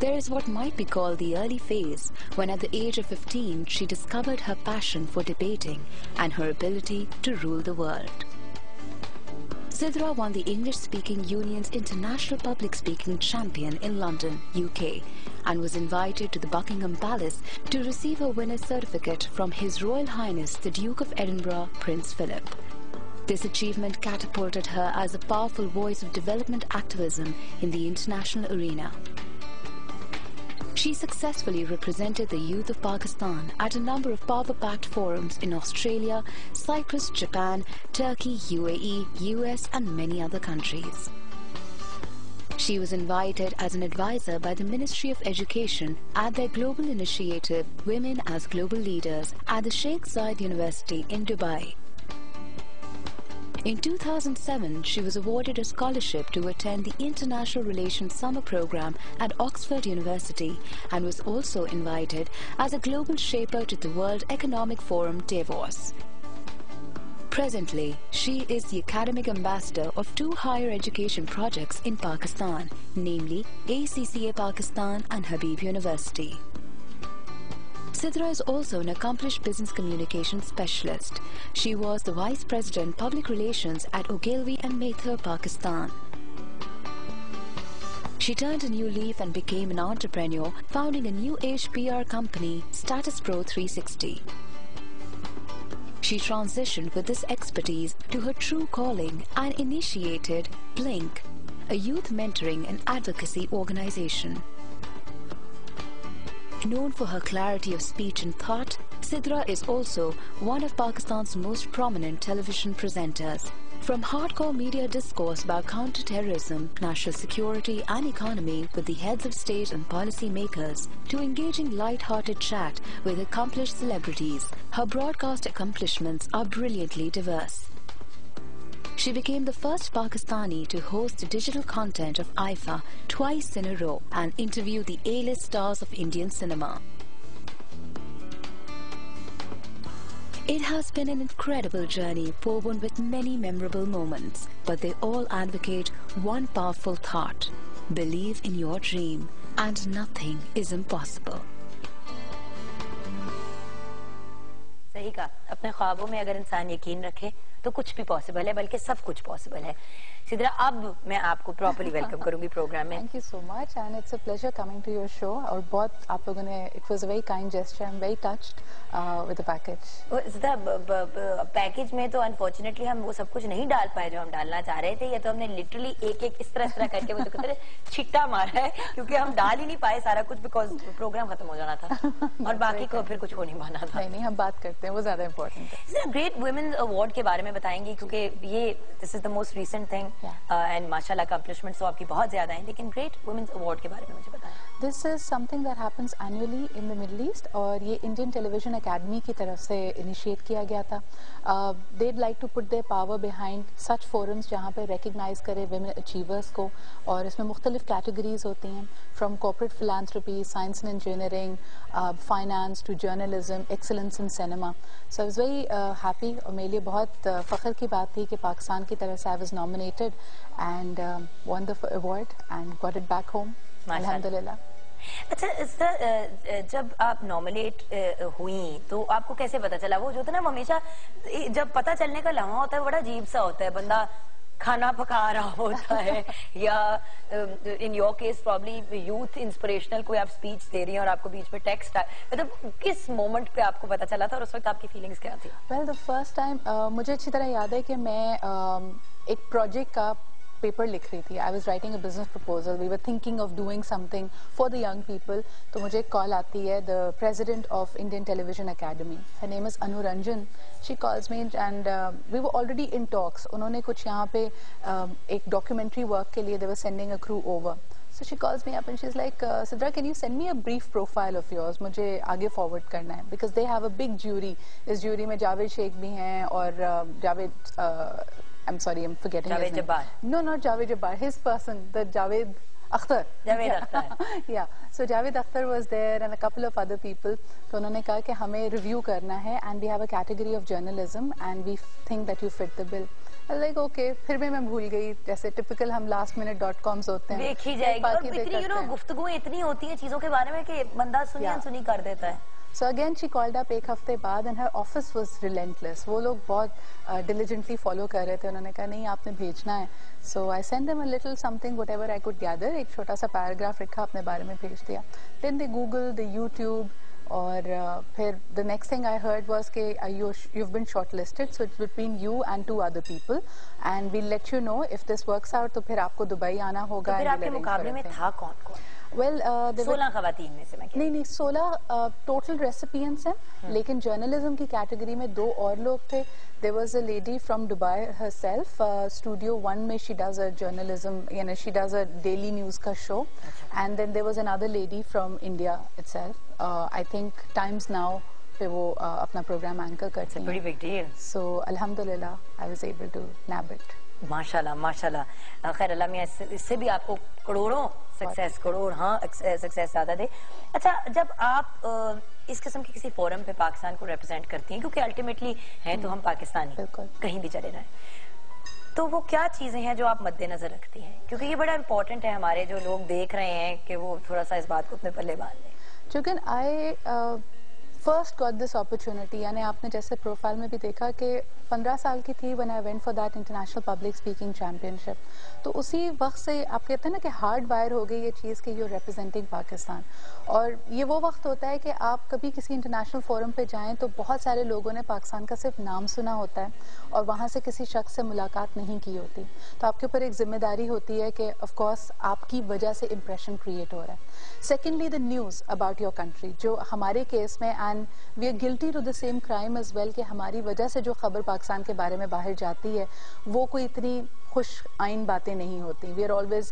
There is what might be called the early phase, when at the age of 15 she discovered her passion for debating and her ability to rule the world. Sidra won the English Speaking Union's International Public Speaking Champion in London, UK, and was invited to the Buckingham Palace to receive her winner's certificate from His Royal Highness the Duke of Edinburgh, Prince Philip. This achievement catapulted her as a powerful voice of development activism in the international arena. She successfully represented the youth of Pakistan at a number of power-packed forums in Australia, Cyprus, Japan, Turkey, UAE, US and many other countries. She was invited as an advisor by the Ministry of Education at their global initiative Women as Global Leaders at the Sheikh Zayed University in Dubai. In 2007, she was awarded a scholarship to attend the International Relations Summer Program at Oxford University and was also invited as a global shaper to the World Economic Forum Davos. Presently, she is the academic ambassador of 2 higher education projects in Pakistan, namely ACCA Pakistan and Habib University. Sidra is also an accomplished business communication specialist. She was the Vice President Public Relations at Ogilvy and Mather, Pakistan. She turned a new leaf and became an entrepreneur, founding a new age PR company, Status Pro 360. She transitioned with this expertise to her true calling and initiated Blink, a youth mentoring and advocacy organization. Known for her clarity of speech and thought, Sidra is also one of Pakistan's most prominent television presenters. From hardcore media discourse about counter-terrorism, national security and economy with the heads of state and policy makers, to engaging light-hearted chat with accomplished celebrities, her broadcast accomplishments are brilliantly diverse. She became the first Pakistani to host digital content of IFA twice in a row and interview the A-list stars of Indian cinema. It has been an incredible journey woven with many memorable moments, but they all advocate one powerful thought: believe in your dream and nothing is impossible. सही कहा, अपने ख्वाबों में अगर इंसान यकीन रखे तो कुछ भी पॉसिबल है, बल्कि सब कुछ पॉसिबल है. सिद्रा, अब मैं आपको प्रॉपर्ली वेलकम करूंगी प्रोग्राम में. Thank you so much and it's a pleasure coming to your show. और बहुत आप लोगों ने, it was a very kind gesture. I'm very touched with the package. Sidra, package में तो अनफॉर्चुनेटली हम वो सब कुछ नहीं डाल पाए जो हम डालना चाह रहे थे. ये तो हमने लिटरली एक एक इस तरह करके वो कहते हैं छिट्टा मारा है, क्योंकि हम डाल ही नहीं पाए सारा कुछ, बिकॉज प्रोग्राम खत्म हो जाना था और बाकी को फिर कुछ हो नहीं पाना था. नहीं, हम बात करते हैं, वो ज्यादा इम्पोर्टेंट है. ग्रेट वुमेन्स अवार्ड के बारे में बताएंगी, क्योंकि ये this is the most recent thing and माशाल्लाह अकम्प्लिशमेंट्स तो आपकी बहुत ज्यादा हैं, लेकिन ग्रेट वुमेन्स अवार्ड के बारे में मुझे बताएं. This is something that happens annually in the middle east और ये इंडियन टेलीविजन अकेडमी की तरफ से इनिशिएट किया गया था. they'd like to put their power behind such forums जहाँ पे recognize करे women achievers को, और इसमें मुख्तलिफ categories होती हैं, from corporate philanthropy, science and engineering, finance to journalism, excellence in cinema. So I was very happy, और मेरे लिए बहुत फ़ख्र की बात थी कि पाकिस्तान की तरफ से I was nominated and won the award and got it back home. Alhamdulillah. अच्छा, जब आप नॉमिनेट हुई तो आपको कैसे पता चला? वो जो था ना, वो हमेशा जब पता चलने का लम्हा होता है बड़ा अजीब सा होता है, बंदा खाना पका रहा होता है या in your case probably youth inspirational कोई आप स्पीच दे रही हैं और आपको बीच में टेक्स्ट, मतलब किस मोमेंट पे आपको पता चला था और उस वक्त आपकी फीलिंग्स क्या थी? वेल, द फर्स्ट टाइम मुझे अच्छी तरह याद है कि मैं एक प्रोजेक्ट का पेपर लिख रही थी. I was writing a business proposal. We were thinking of doing something for the young people. तो मुझे एक कॉल आती है, the president of Indian Television Academy, her name is Anu Ranjan. She calls me and we were already in talks. उन्होंने कुछ यहाँ पे एक डॉक्यूमेंट्री वर्क के लिए they were sending a crew over. So she calls me up and she's like, Sidra, can you send me a brief profile of yours? मुझे आगे forward करना है, because they have a big jury. इस jury में जावेद शेख भी हैं और Javed I'm sorry, I'm forgetting his name. Javed Jabbar. No, not Javed Jabbar. His person, the Javed Akhtar. Javed Akhtar. Yeah. So Javed Akhtar was there and a couple of other people. तो उन्होंने कहा कि हमें review करना है and we have a category of journalism and we think that you fit the bill. I was like, okay. फिर भी मैं भूल गई, जैसे typical हम lastminute.coms होते हैं. देखी जाएगी और इतनी गुफ्तगुएं इतनी होती हैं चीजों के बारे में कि बंदा सुनी अनसुनी कर देता है. So again she called up एक हफ्ते बाद and her office was relentless. वो लोग बहुत diligently follow कर रहे थे. उन्होंने कहा नहीं, आपने भेजना है. So I sent them a little something, whatever I could gather. एक छोटा सा paragraph लिखा, अपने बारे में भेज दिया. Then they Googled, the YouTube, और फिर the next thing I heard was कि you've been shortlisted, so it's between you and 2 other people and we'll let you know if this works out. तो फिर आपको दुबई आना होगा. तो फिर आपके मुकाबले में था कौन कौन? Well, 16 खवातीन में से मैं नहीं 16 टोटल रेसिपिएंट्स हैं, लेकिन जर्नलिज्म की कैटेगरी में 2 और लोग थे. There was a lady from Dubai herself, Studio One में she does a journalism, यानी she does a daily news का show, and then there was another lady from India itself. I think Times Now पे वो अपना programme anchor करती हैं. Pretty big deal. So Alhamdulillah, I was able to nab it. माशाल्लाह माशाल्लाह. खैर अल्लाह मियां इससे भी आपको करोड़ों सक्सेस, करोड़ सक्सेस ज़्यादा दे. अच्छा, जब आप इस किस्म के किसी फोरम पे पाकिस्तान को रिप्रेजेंट करती हैं, क्योंकि अल्टीमेटली हैं तो हम पाकिस्तानी, कहीं भी चले जाएं, तो वो क्या चीजें हैं जो आप मद्देनजर रखती हैं? क्योंकि ये बड़ा इम्पोर्टेंट है, हमारे जो लोग देख रहे हैं कि वो थोड़ा सा इस बात को अपने पल्ले बांध लें. Children, I first got this opportunity, यानी आपने जैसे प्रोफाइल में भी देखा कि 15 साल की थी when I went for that international public speaking championship. तो उसी वक्त से आप कहते हैं ना कि हार्ड वायर हो गई ये चीज़ कि you're representing पाकिस्तान. और ये वो वक्त होता है कि आप कभी किसी इंटरनेशनल फोरम पे जाएं तो बहुत सारे लोगों ने पाकिस्तान का सिर्फ नाम सुना होता है और वहाँ से किसी शख्स से मुलाकात नहीं की होती. तो आपके ऊपर एक जिम्मेदारी होती है कि ऑफ कोर्स आपकी वजह से इम्प्रेशन क्रिएट हो रहा है. Secondly, the news about your country, जो हमारे केस में and we are guilty to the same crime as well کہ ہماری وجہ سے جو خبر پاکستان کے بارے میں باہر جاتی ہے وہ کوئی اتنی خوش آئین باتیں نہیں ہوتی. We are always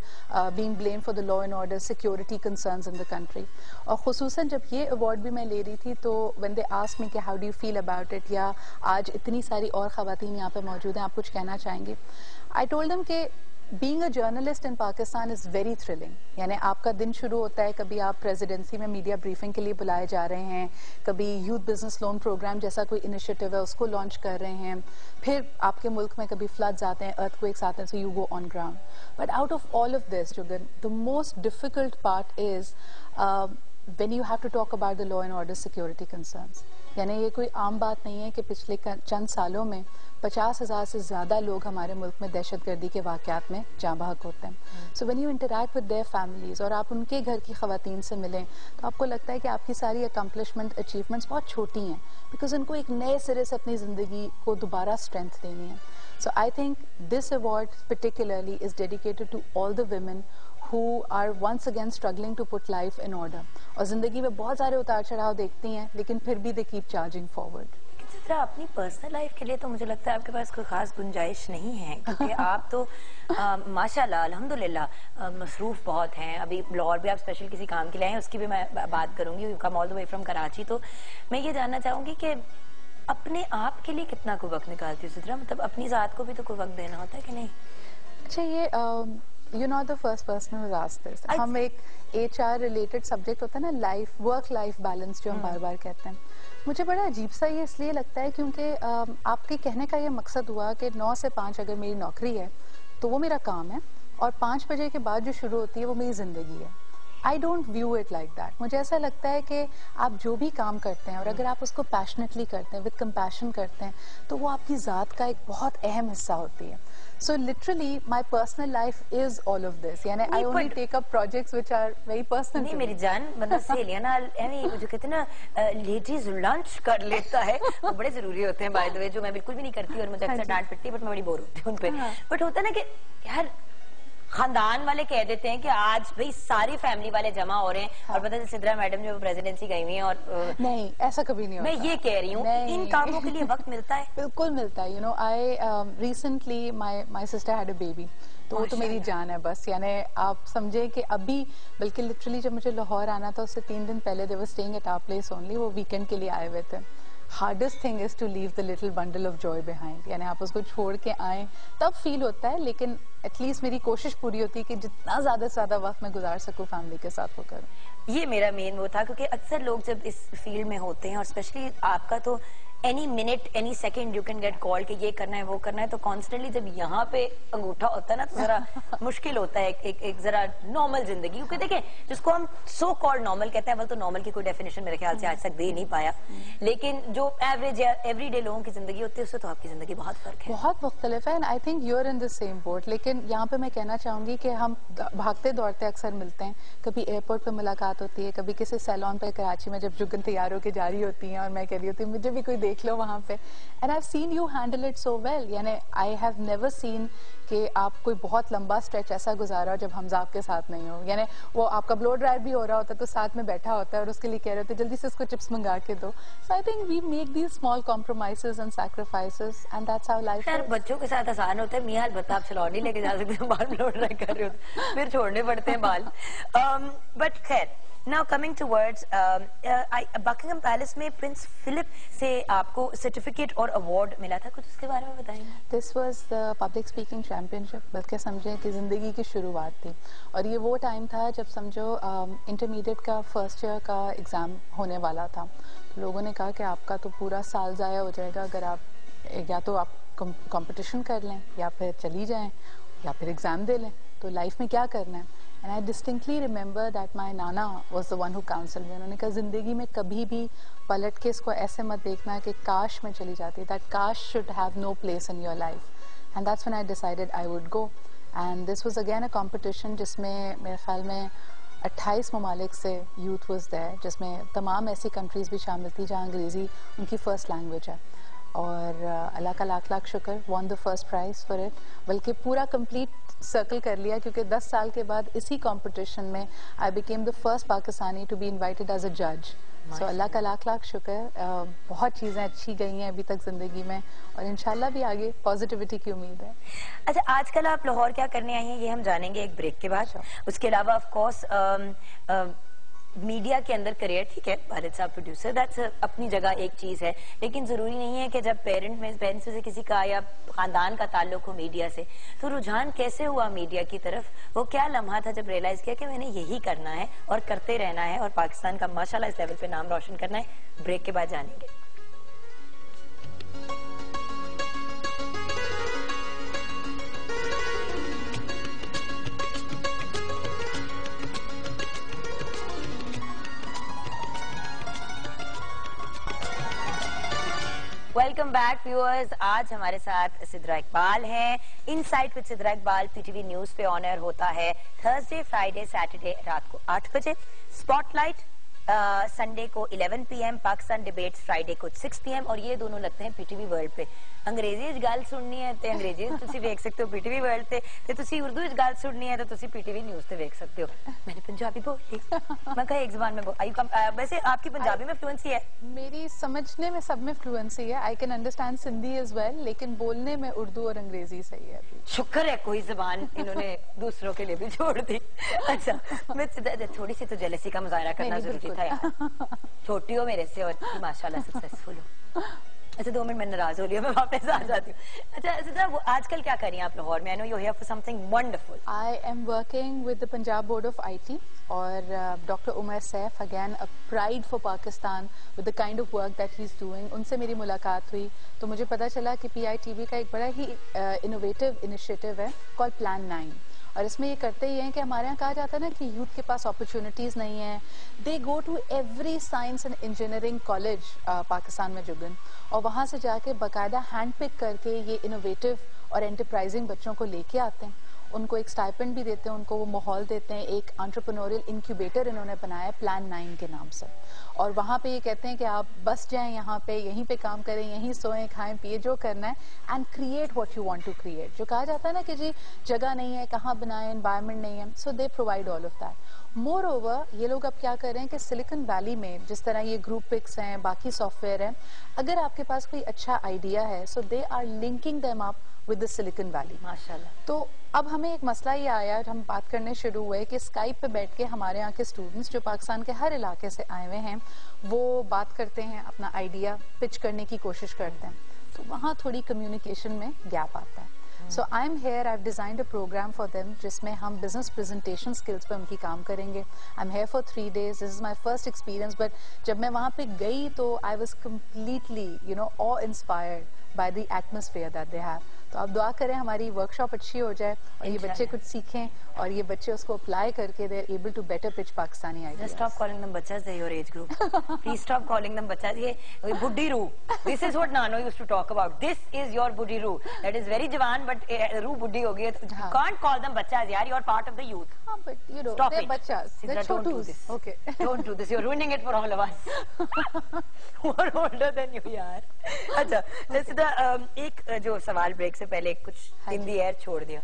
being blamed for the law and order, security concerns in the country. اور خصوصاً جب یہ ایوارڈ بھی میں لے رہی تھی تو when they asked me کہ how do you feel about it, یا آج اتنی ساری اور خواتین یہاں پہ موجود ہیں, آپ کچھ کہنا چاہیں گے, I told them کہ being a journalist in Pakistan is very thrilling. یعنی آپ کا دن شروع ہوتا ہے, کبھی آپ پریزیڈنسی میں میڈیا بریفنگ کے لیے بلائے جا رہے ہیں, کبھی یوتھ بزنس لون پروگرام جیسا کوئی انیشیٹو ہے اس کو لانچ کر رہے ہیں, پھر آپ کے ملک میں کبھی فلڈز آتے ہیں, ارتھ کویکس آتے ہیں, so you go on ground. But out of all of this, Jugan, the most difficult part is when you have to talk about the law and order security concerns. یعنی یہ کوئی عام بات نہیں ہے کہ پچھلے چند سالوں میں 50,000 سے زیادہ لوگ ہمارے ملک میں دہشت گردی کے واقعات میں جاں بحق ہوتے ہیں. So when you interact with their families اور آپ ان کے گھر کی خواتین سے ملیں تو آپ کو لگتا ہے کہ آپ کی ساری اکمپلشمنٹ اچیومنٹس بہت چھوٹی ہیں, بیکاز ان کو ایک نئے سرے سے اپنی زندگی کو دوبارہ اسٹرینتھ دینی ہے. So I think this award particularly is dedicated to all the women who are once again struggling to put life in order. اور زندگی میں بہت سارے اتار چڑھاؤ دیکھتی ہیں لیکن پھر بھی they keep charging forward. جس طرح اپنی پرسنل لائف کے لیے تو مجھے لگتا ہے آپ کے پاس کوئی خاص گنجائش نہیں ہے, کیونکہ آپ تو ماشاءاللہ الحمدللہ مصروف بہت ہیں. ابھی لاہور بھی آپ اسپیشل کسی کام کے لیے آئے ہیں, اس کی بھی میں بات کروں گی. You come all the way from Karachi. تو میں یہ جاننا چاہوں گی کہ اپنے آپ کے لیے کتنا کوئی وقت نکالتی ہو سدرا, مطلب اپنی ذات کو بھی تو کوئی وقت دینا ہوتا ہے کہ نہیں؟ اچھا, یہ you're not the first person who asked this. ہم ایک HR related subject ہوتا ہے نا, لائف ورک لائف بیلنس جو ہم بار بار کہتے ہیں, مجھے بڑا عجیب سا یہ اس لیے لگتا ہے کیونکہ آپ کے کہنے کا یہ مقصد ہوا کہ 9 سے 5 اگر میری نوکری ہے تو وہ میرا کام ہے, اور 5 بجے کے بعد جو شروع ہوتی ہے وہ میری زندگی ہے. I don't view it like that. مجھے ایسا لگتا ہے کہ آپ جو بھی کام کرتے ہیں اور اگر آپ اس کو passionately کرتے ہیں, with compassion کرتے ہیں, تو وہ آپ کی ذات کا ایک بہت اہم حصہ ہوتی ہے. So literally my personal life is all of this. یعنی I only take up projects which are very personal. نہیں میری جان, مطلب سہیلیاں نا جو کہتے ہیں نا لیڈیز لنچ کر لیتا ہے, وہ بڑے ضروری ہوتے ہیں بائی دا وے, جو میں بالکل بھی نہیں کرتی اور مجھے اکثر ڈانٹ پڑتی ہے, بٹ میں بڑی بور ہوتی ہوں ان پہ. بٹ ہوتا ہے نا کہ یار خاندان والے کہہ دیتے ہیں کہ آج بھئی ساری فیملی والے جمع ہو رہے ہیں, اور پتہ ہے سدرا میڈم جو پریزیڈنسی گئی ہوئی ہیں, اور نہیں ایسا کبھی نہیں ہوتا. میں یہ کہہ رہی ہوں ان کاموں کے لیے وقت ملتا ہے؟ بالکل ملتا ہے. I recently my sister had a baby, تو وہ تو میری جان ہے بس. یعنی آپ سمجھیں کہ ابھی بلکہ لٹرلی جب مجھے لاہور آنا تھا اس سے 3 دن پہلے they were staying at our place only, وہ ویکینڈ کے لیے آئے ہوئے تھے. hardest thing is to leave the little bundle of joy behind. یعنی آپ اس کو چھوڑ کے آئیں تب فیل ہوتا ہے, لیکن ایٹ لیسٹ میری کوشش پوری ہوتی ہے کہ جتنا زیادہ سے زیادہ وقت میں گزار سکوں فیملی کے ساتھ وہ کروں. یہ میرا مین وہ تھا, کیونکہ اکثر لوگ جب اس فیلڈ میں ہوتے ہیں, اور اسپیشلی آپ کا تو any minute any second you can get call کہ یہ کرنا ہے وہ کرنا ہے, تو کانسٹنٹلی جب یہاں پہ انگوٹھا ہوتا ہے نا تو ذرا مشکل ہوتا ہے ایک ذرا نارمل زندگی. کیونکہ دیکھیں جس کو ہم سو کال نارمل کہتے ہیں, تو نارمل کی کوئی ڈیفینیشن میرے خیال سے آج تک دے نہیں پایا, لیکن جو ایوریج یا ایوری ڈے لوگوں کی زندگی ہوتی ہے اس سے تو آپ کی زندگی بہت فرق ہے, بہت مختلف ہے. And I think you are in the same boat. لیکن یہاں پہ میں کہنا چاہوں گی کہ ہم بھاگتے دوڑتے اکثر ملتے ہیں, کبھی ایئرپورٹ پہ ملاقات ہوتی ہے, کبھی کسی سیلون پہ کراچی میں جب جگن تیار ہو کے جاری ہوتی ہیں اور میں کہہ رہی ہوتی ہوں مجھے بھی کوئی دیکھ لو وہاں پہ. And I've seen you handle it so well. یعنی I have never seen کہ آپ کوئی بہت لمبا اسٹریچ ایسا گزارا جب حمزہ آپ کے ساتھ نہیں ہو. یعنی وہ آپ کا بلو ڈرائر بھی ہو رہا ہوتا ہے تو ساتھ میں بیٹھا ہوتا ہے اور اس کے لیے کہہ رہے ہوتے جلدی سے اس کو چپس منگا کے دو. So I think we make these small compromises and sacrifices, and that's how life is. خیر بچوں کے ساتھ آسان ہوتا ہے, میاں البتہ آپ سلون نہیں لے کے جا سکتے, بال بلو ڈرائی کر رہے ہوتے پھر چھوڑنے پڑتے ہیں بال. بٹ خیر Now coming towards Buckingham Palace میں پرنس فلپ سے آپ کو سرٹیفکیٹ اور ایوارڈ ملا تھا, کچھ اس کے بارے میں بتائیں گے؟ This was the public speaking championship, بلکہ سمجھیں کہ زندگی کی شروعات تھی, اور یہ وہ ٹائم تھا جب سمجھو انٹرمیڈیٹ کا فرسٹ ایئر کا ایگزام ہونے والا تھا. لوگوں نے کہا کہ آپ کا تو پورا سال ضائع ہو جائے گا اگر آپ یا تو آپ کمپٹیشن کر لیں یا پھر چلی جائیں یا پھر ایگزام دے لیں, تو لائف میں کیا کرنا ہے. And I distinctly remember that my nana was the one who counseled me. انہوں نے کہا زندگی میں کبھی بھی پلٹ کے اس کو ایسے مت دیکھنا کہ کاش میں چلی جاتی, that کاش should have no place in your life. And that's when I decided I would go. And this was again a competition جس میں میرے خیال میں 28 ممالک سے youth was there, جس میں تمام ایسی countries بھی شامل تھی جہاں انگریزی ان کی فرسٹ لینگویج ہے. اور اللہ کا لاکھ لاکھ شکر, won the first prize for it, بلکہ پورا کمپلیٹ سرکل کر لیا کیونکہ 10 سال کے بعد اسی کمپٹیشن میں I became the first Pakistani to be invited as a judge सो अल्लाह का लाख लाख शुक्र, बहुत चीज़ें अच्छी गई हैं अभी तक ज़िंदगी में, और इंशाल्लाह भी आगे पॉजिटिविटी की उम्मीद है। अच्छा, आजकल आप लाहौर क्या करने आई हैं ये हम जानेंगे एक ब्रेक के बाद। उसके अलावा ऑफ कोर्स मीडिया के अंदर करियर, ठीक है, भारत साहब प्रोड्यूसर, दैट्स अपनी जगह एक चीज है, लेकिन जरूरी नहीं है कि जब पेरेंट्स में से किसी का या खानदान का ताल्लुक हो मीडिया से, तो रुझान कैसे हुआ मीडिया की तरफ? वो क्या लम्हा था जब रियलाइज किया कि मैंने यही करना है और करते रहना है और पाकिस्तान का माशाल्लाह इस लेवल पे नाम रोशन करना है? ब्रेक के बाद जानेंगे। Welcome back viewers. आज हमारे साथ सिद्रा इकबाल हैं। Insight with Sidra Iqbal PTV news पे ऑन एयर होता है थर्सडे, फ्राइडे, सैटरडे रात को 8 बजे। स्पॉटलाइट संडे को 11 PM, पाकिस्तान डिबेट्स फ्राइडे को 6 PM, और ये दोनों लगते हैं पीटीवी वर्ल्ड पे। अंग्रेजी गल सुननी है तो अंग्रेजी तुसी देख सकते हो पीटीवी वर्ल्ड पे, ते तुसी उर्दू गल सुननी है तो तुसी पीटीवी न्यूज पे देख सकते हो। मैंने पंजाबी बोल ली, मैं कहा एक ज़बान में वैसे आपकी पंजाबी में फ्लुएंसी है? मेरी समझने में सब में फ्लुएंसी है, I can understand Sindhi as well, लेकिन बोलने में उर्दू और अंग्रेजी सही है अभी। शुक्र है कोई जबान इन्होंने दूसरों के लिए भी छोड़ दी। अच्छा, मैं थोड़ी सी तो जेलसी का मुजाहरा करना जरूरी था यार। छोटी हो मेरे से और माशाल्लाह सक्सेसफुल हो। अच्छा, 2 मिनट में नाराज हो रही हूँ, मैं वापस आ जाती हूँ। अच्छा सिद्रा, वो आजकल क्या कर रही हैं आप लाहौर में? I know you here for something wonderful. I am working with the Punjab board of IT और doctor Umar Saif, again a pride for Pakistan with the kind of work that he is doing. उनसे मेरी मुलाकात हुई तो मुझे पता चला कि PITV का एक बड़ा ही इनोवेटिव इनिशिएटिव है कॉल्ड प्लान 9, और इसमें ये करते ही हैं कि हमारे यहाँ कहा जाता है ना कि यूथ के पास अपॉर्चुनिटीज़ नहीं है, they go to every science and engineering college Pakistan में जुगन, और वहाँ से जाके बाकायदा हैंड पिक करके ये इनोवेटिव और एंटरप्राइजिंग बच्चों को लेके आते हैं, उनको एक स्टाइपेंड भी देते हैं, उनको वो माहौल देते हैं। एक एंटरप्रेन्योरियल इंक्यूबेटर इन्होंने बनाया है प्लान 9 के नाम से, और वहाँ पे ये कहते हैं कि आप बस जाएं यहाँ पे, यहीं पे काम करें, यहीं सोएं, खाएं पिए, जो करना है, and create what you want to create. जो कहा जाता है ना कि जी जगह नहीं है, कहाँ बनाएं, एनवायरनमेंट नहीं है, so they provide all of that. Moreover ये लोग अब क्या कर रहे हैं कि सिलिकॉन वैली में जिस तरह ये ग्रुप पिक्स हैं, बाकी सॉफ्टवेयर हैं, अगर आपके पास कोई अच्छा आइडिया है, so they are linking them up with the Silicon Valley. माशाल्लाह। तो अब हमें एक मसला ये आया, हम बात करने शुरू हुए कि स्काइप पे बैठ के हमारे यहाँ के स्टूडेंट्स जो पाकिस्तान के हर इलाके से आए हुए हैं, वो बात करते हैं, अपना आइडिया पिच करने की कोशिश करते हैं, तो वहाँ थोड़ी कम्युनिकेशन में गैप आता है। So I'm here, I've designed a program for them जिसमें हम business presentation skills पे उनकी काम करेंगे। I'm here for 3 days, this is my first experience, but जब मैं वहाँ पे गई तो I was completely, awe-inspired by the atmosphere that they have। तो आप दुआ करें हमारी वर्कशॉप अच्छी हो जाए और ये बच्चे कुछ सीखें और ये बच्चे उसको अप्लाई करके they are able to better pitch Pakistani ideas. Stop calling them बच्चास, they your age group, please stop calling them बच्चास। ये बुड्ढी रू, दिस इज व्हाट नानो used to talk about, this is your बुड्ढी रू, दैट इज वेरी जवान but रू बुड्ढी हो गई है, यू कांट कॉल देम बच्चास यार, you are part of the youth. हां बट यू नो दे बच्चास, दे छोटूस, okay don't do this, you are ruining it for all of us who are older than you यार। अच्छा सीधा एक जो सवाल ब्रेक से पहले कुछ इन दी एयर छोड़ दिया,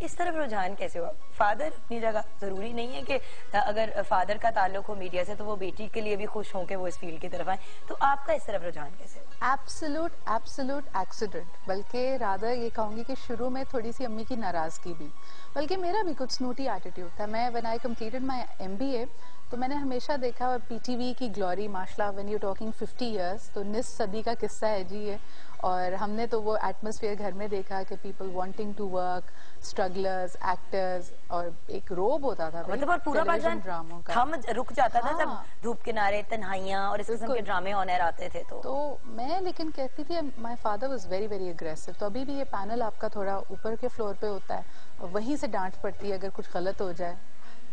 इस तरफ रुझान कैसे हुआ? फादर अपनी जगह, जरूरी नहीं है कि अगर फादर का ताल्लुक हो मीडिया से तो वो बेटी के लिए भी खुश हों कि वो इस फील्ड की तरफ आए, तो आपका इस तरफ रुझान कैसे हुआ? एब्सोल्यूट एक्सीडेंट, बल्कि रादर ये कहूँगी कि शुरू में थोड़ी सी अम्मी की नाराजगी भी, बल्कि मेरा भी कुछ स्नूटी एटीट्यूड था। मैं when I completed my MBA तो मैंने हमेशा देखा PTV की ग्लोरी, माशाल्लाह व्हेन यू टॉकिंग 50 इयर्स, तो निस सदी का किस्सा है जी ये, और हमने तो वो एटमॉस्फेयर घर में देखा कि people wanting to work, strugglers, actors, और एक रोब होता था मतलब पूरा पाकिस्तान ड्रामों का, हम रुक जाता था जब धूप किनारे, तन्हाइयां और इस किस्म के ड्रामे ऑन एयर आते थे। तो मैं लेकिन कहती थी my father was very very aggressive, तो अभी भी ये पैनल आपका थोड़ा ऊपर के फ्लोर पे होता है और वहीं से डांट पड़ती है अगर कुछ गलत हो जाए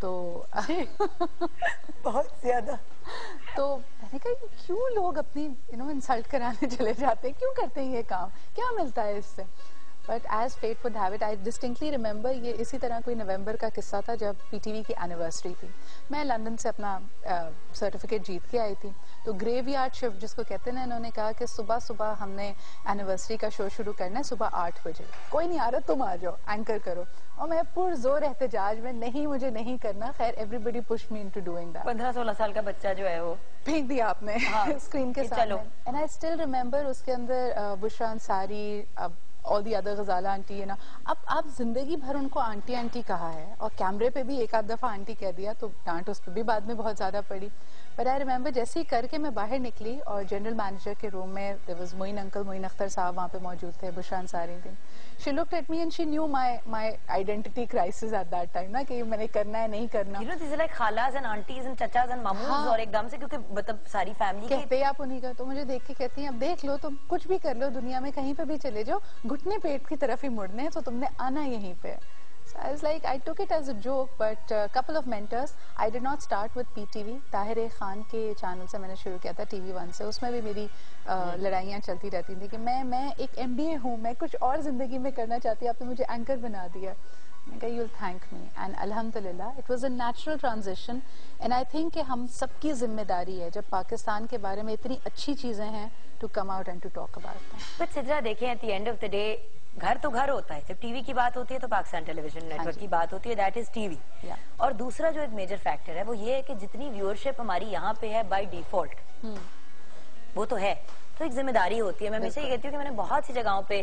तो बहुत ज्यादा। तो मैंने कहा क्यों लोग अपनी इंसल्ट कराने चले जाते हैं, क्यों करते हैं ये काम, क्या मिलता है इससे? But as fate would have it, I distinctly remember یہ اسی طرح کوئی نومبر کا قصہ تھا جب پی ٹی وی کی اینیورسری تھی. میں لندن سے اپنا سرٹیفکیٹ جیت کے آئی تھی, تو گریو یارڈ شفٹ جس کو کہتے ہیں, انہوں نے کہا کہ صبح صبح ہم نے اینیورسری کا شو شروع کرنا ہے صبح 8 بجے, کوئی نہیں آ رہا, تم آ جاؤ اینکر کرو. اور میں پرزور احتجاج میں, نہیں مجھے نہیں کرنا. خیر everybody push me into doing that. 15-16 سال کا بچہ جو ہے وہ پھینک دیا آپ نے اسکرین کے سامنے. اینڈ آئی اسٹل ریمبر اس کے اندر Bushra Ansari, all the other Ghazala aunty ہے نا. اب آپ زندگی بھر ان کو آنٹی آنٹی کہا ہے, اور کیمرے پہ بھی ایک آدھ دفعہ آنٹی کہہ دیا, تو ڈانٹ اس پہ بھی بعد میں بہت زیادہ پڑی. بٹ آئی ریمبر جیسے ہی کر کے میں باہر نکلی, اور جنرل مینیجر کے روم میں there was معین انکل, معین اختر صاحب وہاں پہ موجود تھے, بشرا انصاری تھے. She looked at me and she knew my identity crisis at that time, نا کہ میں نے کرنا ہے نہیں کرنا. You know, these are like khalas and aunties and chachas and mamoos, اور ایک دم سے کیونکہ مطلب ساری فیملی کہتے آپ انہیں کا. تو مجھے دیکھ کے کہتی ہیں اب دیکھ لو, تم کچھ بھی کر لو دنیا میں, کہیں پہ بھی چلے جاؤ, گھٹنے پیٹ کی طرف ہی مڑنے ہیں, تو تم نے آنا یہیں پہ. So I was like, I took it as a joke, but a couple of mentors. I did not start with PTV. Tahir Khan کے چینل سے میں نے شروع کیا تھا, TV1 سے. اس میں بھی میری لڑائیاں چلتی رہتی تھیں کہ میں ایک MBA ہوں, میں کچھ اور زندگی میں کرنا چاہتی ہوں, آپ نے مجھے اینکر بنا دیا. میں نے کہا you'll thank me, and الحمدللہ it was a natural transition. And I think کہ ہم سب کی ذمہ داری ہے جب پاکستان کے بارے میں اتنی اچھی چیزیں ہیں to come out and to talk about them. But Sidra دیکھیں at the end of the day گھر تو گھر ہوتا ہے, جب ٹی وی کی بات ہوتی ہے تو پاکستان ٹیلی ویژن نیٹ ورک کی بات ہوتی ہے, دیٹ از ٹی وی. اور دوسرا جو ایک میجر فیکٹر ہے وہ یہ ہے کہ جتنی ویورشپ ہماری یہاں پہ ہے بائی ڈیفالٹ وہ تو ہے, تو ایک ذمہ داری ہوتی ہے. میں ہمیشہ یہ کہتی ہوں کہ میں نے بہت سی جگہوں پہ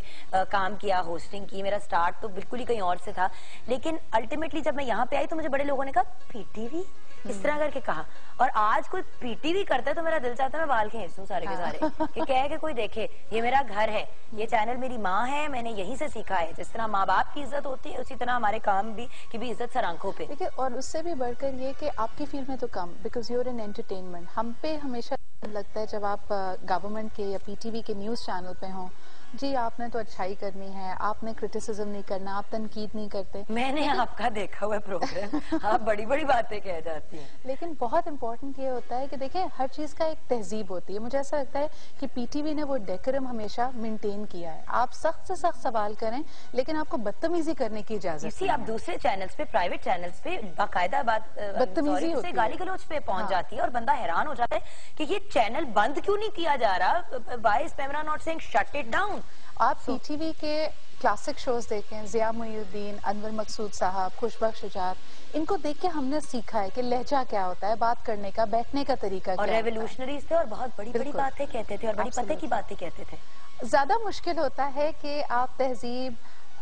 کام کیا, ہوسٹنگ کی, میرا سٹارٹ تو بالکل ہی کہیں اور سے تھا, لیکن الٹیمیٹلی جب میں یہاں پہ آئی تو مجھے بڑے لوگوں نے کہا پی ٹی وی, اس طرح کر کے کہا. اور آج کوئی پی ٹی وی کرتا ہے تو میرا دل چاہتا ہے میں بال کھینچ دوں سارے کے سارے, کہ کہے کہ کوئی دیکھے یہ میرا گھر ہے, یہ چینل میری ماں ہے, میں نے یہیں سے سیکھا ہے. جس طرح ماں باپ کی عزت ہوتی ہے اسی طرح ہمارے کام کی بھی عزت سر آنکھوں پہ. دیکھیے, اور اس سے بھی بڑھ کر یہ کہ آپ کی فیلڈ میں تو کم, because you are in entertainment. ہم پہ ہمیشہ لگتا ہے جب آپ گورنمنٹ کے یا پی ٹی وی کے نیوز چینل پہ ہوں, جی آپ نے تو اچھائی کرنی ہے, آپ نے کرٹیسزم نہیں کرنا, آپ تنقید نہیں کرتے. میں نے آپ کا دیکھا ہوا پروگرام, آپ بڑی بڑی باتیں کہہ جاتی ہیں. لیکن بہت امپورٹنٹ یہ ہوتا ہے کہ دیکھیں ہر چیز کا ایک تہذیب ہوتی ہے. مجھے ایسا لگتا ہے کہ پی ٹی وی نے وہ ڈیکورم ہمیشہ مینٹین کیا ہے. آپ سخت سے سخت سوال کریں لیکن آپ کو بدتمیزی کرنے کی اجازت نہیں. آپ دوسرے چینلز پہ, پرائیویٹ چینلز پہ باقاعدہ بدتمیزی ہوتی ہے, گالی گلوچ پہ پہنچ جاتی ہے, اور بندہ حیران ہو جاتا ہے کہ یہ چینل بند کیوں نہیں کیا جا رہا. Why is Pamela not saying shut it down? آپ پی ٹی وی کے کلاسک شوز دیکھیں, ضیاء محی الدین, انور مقصود صاحب, خوشبخش شجاعت, ان کو دیکھ کے ہم نے سیکھا ہے کہ لہجہ کیا ہوتا ہے, بات کرنے کا, بیٹھنے کا طریقہ کیا اور ہوتا ہے. ریولوشنریز تھے اور بہت بڑی بڑی باتیں کہتے تھے اور بڑی پتے کی باتیں کہتے تھے. زیادہ مشکل ہوتا ہے کہ آپ تہذیب,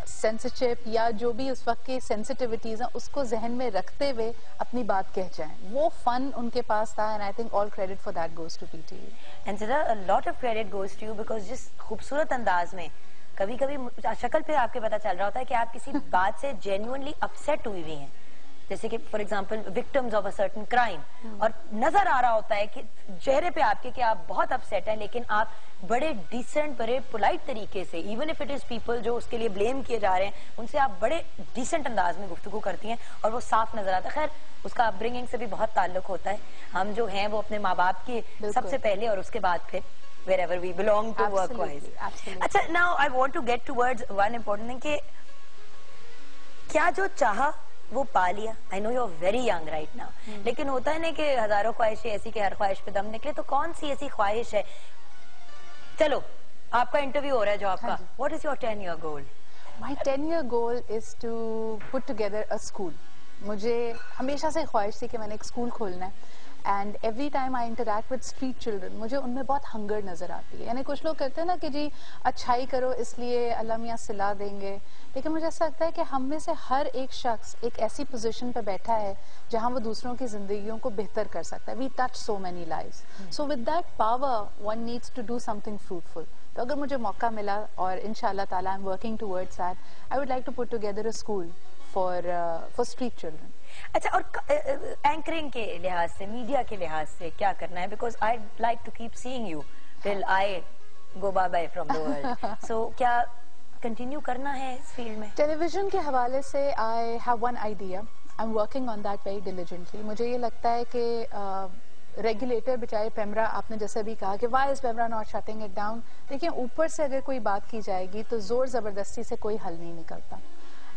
سینسیٹیو یا جو بھی اس وقت کی سینسیٹیوٹیز ہیں اس کو ذہن میں رکھتے ہوئے اپنی بات کہہ جائیں. وہ فن ان کے پاس تھا, and I think all credit for that goes to PTV. And Sidra, a lot of credit goes to you because جس خوبصورت انداز میں کبھی کبھی شکل پہ آپ کے پتا چل رہا ہوتا ہے کہ آپ کسی بات سے جینوئنلی اپسیٹ ہوئی ہوئی ہیں, جیسے کہ for example victims of a certain crime, اور نظر آ رہا ہوتا ہے کہ چہرے پہ آپ کے کہ آپ بہت اپسیٹ ہیں, لیکن آپ بڑے ڈیسنٹ, بڑے پولائٹ طریقے سے, even if it is people جو اس کے لیے بلیم کیے جا رہے ہیں, ان سے آپ بڑے ڈیسنٹ انداز میں گفتگو کرتی ہیں اور وہ صاف نظر آتا ہے. خیر اس کا اپ برنگنگ سے بھی بہت تعلق ہوتا ہے. ہم جو ہیں وہ اپنے ماں باپ کے سب سے پہلے اور اس کے بعد پھر wherever we belong to work-wise. اچھا, now I want to get towards one important thing کہ کیا جو چاہا وہ پا لیا. I know you're very young right now, لیکن ہوتا ہے نا کہ ہزاروں خواہشیں ایسی کہ ہر خواہش پہ دم نکلے, تو کون سی ایسی خواہش ہے. چلو آپ کا انٹرویو ہو رہا ہے جو آپ کا, what is your 10-year goal? My 10-year goal is to put together a school. مجھے ہمیشہ سے خواہش تھی کہ میں نے ایک اسکول کھولنا ہے, and every time I interact with street children, مجھے ان میں بہت ہنگر نظر آتی ہے. یعنی کچھ لوگ کہتے ہیں نا کہ جی اچھائی کرو اس لیے اللہ میاں صلا دیں گے, لیکن مجھے ایسا لگتا ہے کہ ہم میں سے ہر ایک شخص ایک ایسی پوزیشن پہ بیٹھا ہے جہاں وہ دوسروں کی زندگیوں کو بہتر کر سکتا ہے. We touch so many lives, so with that power one needs to do something fruitful. تو اگر مجھے موقع ملا, اور ان شاء اللہ تعالیٰ I am working towards that, I would like to put together a school for street children. اچھا, اور اینکرنگ کے لحاظ سے, میڈیا کے لحاظ سے کیا کرنا ہے, because I like to keep seeing you till I go bye bye from the world, so کیا کنٹینیو کرنا ہے اس فیلڈ میں؟ ٹیلی ویژن کے حوالے سے I have one idea, I am working on that very ڈیلیجنٹلی. مجھے یہ لگتا ہے کہ रेगुलेटर बेचारे पेमरा, आपने जैसे भी कहा कि why is PEMRA not shutting it down, देखिए ऊपर से अगर कोई बात की जाएगी तो जोर ज़बरदस्ती से कोई हल नहीं निकलता.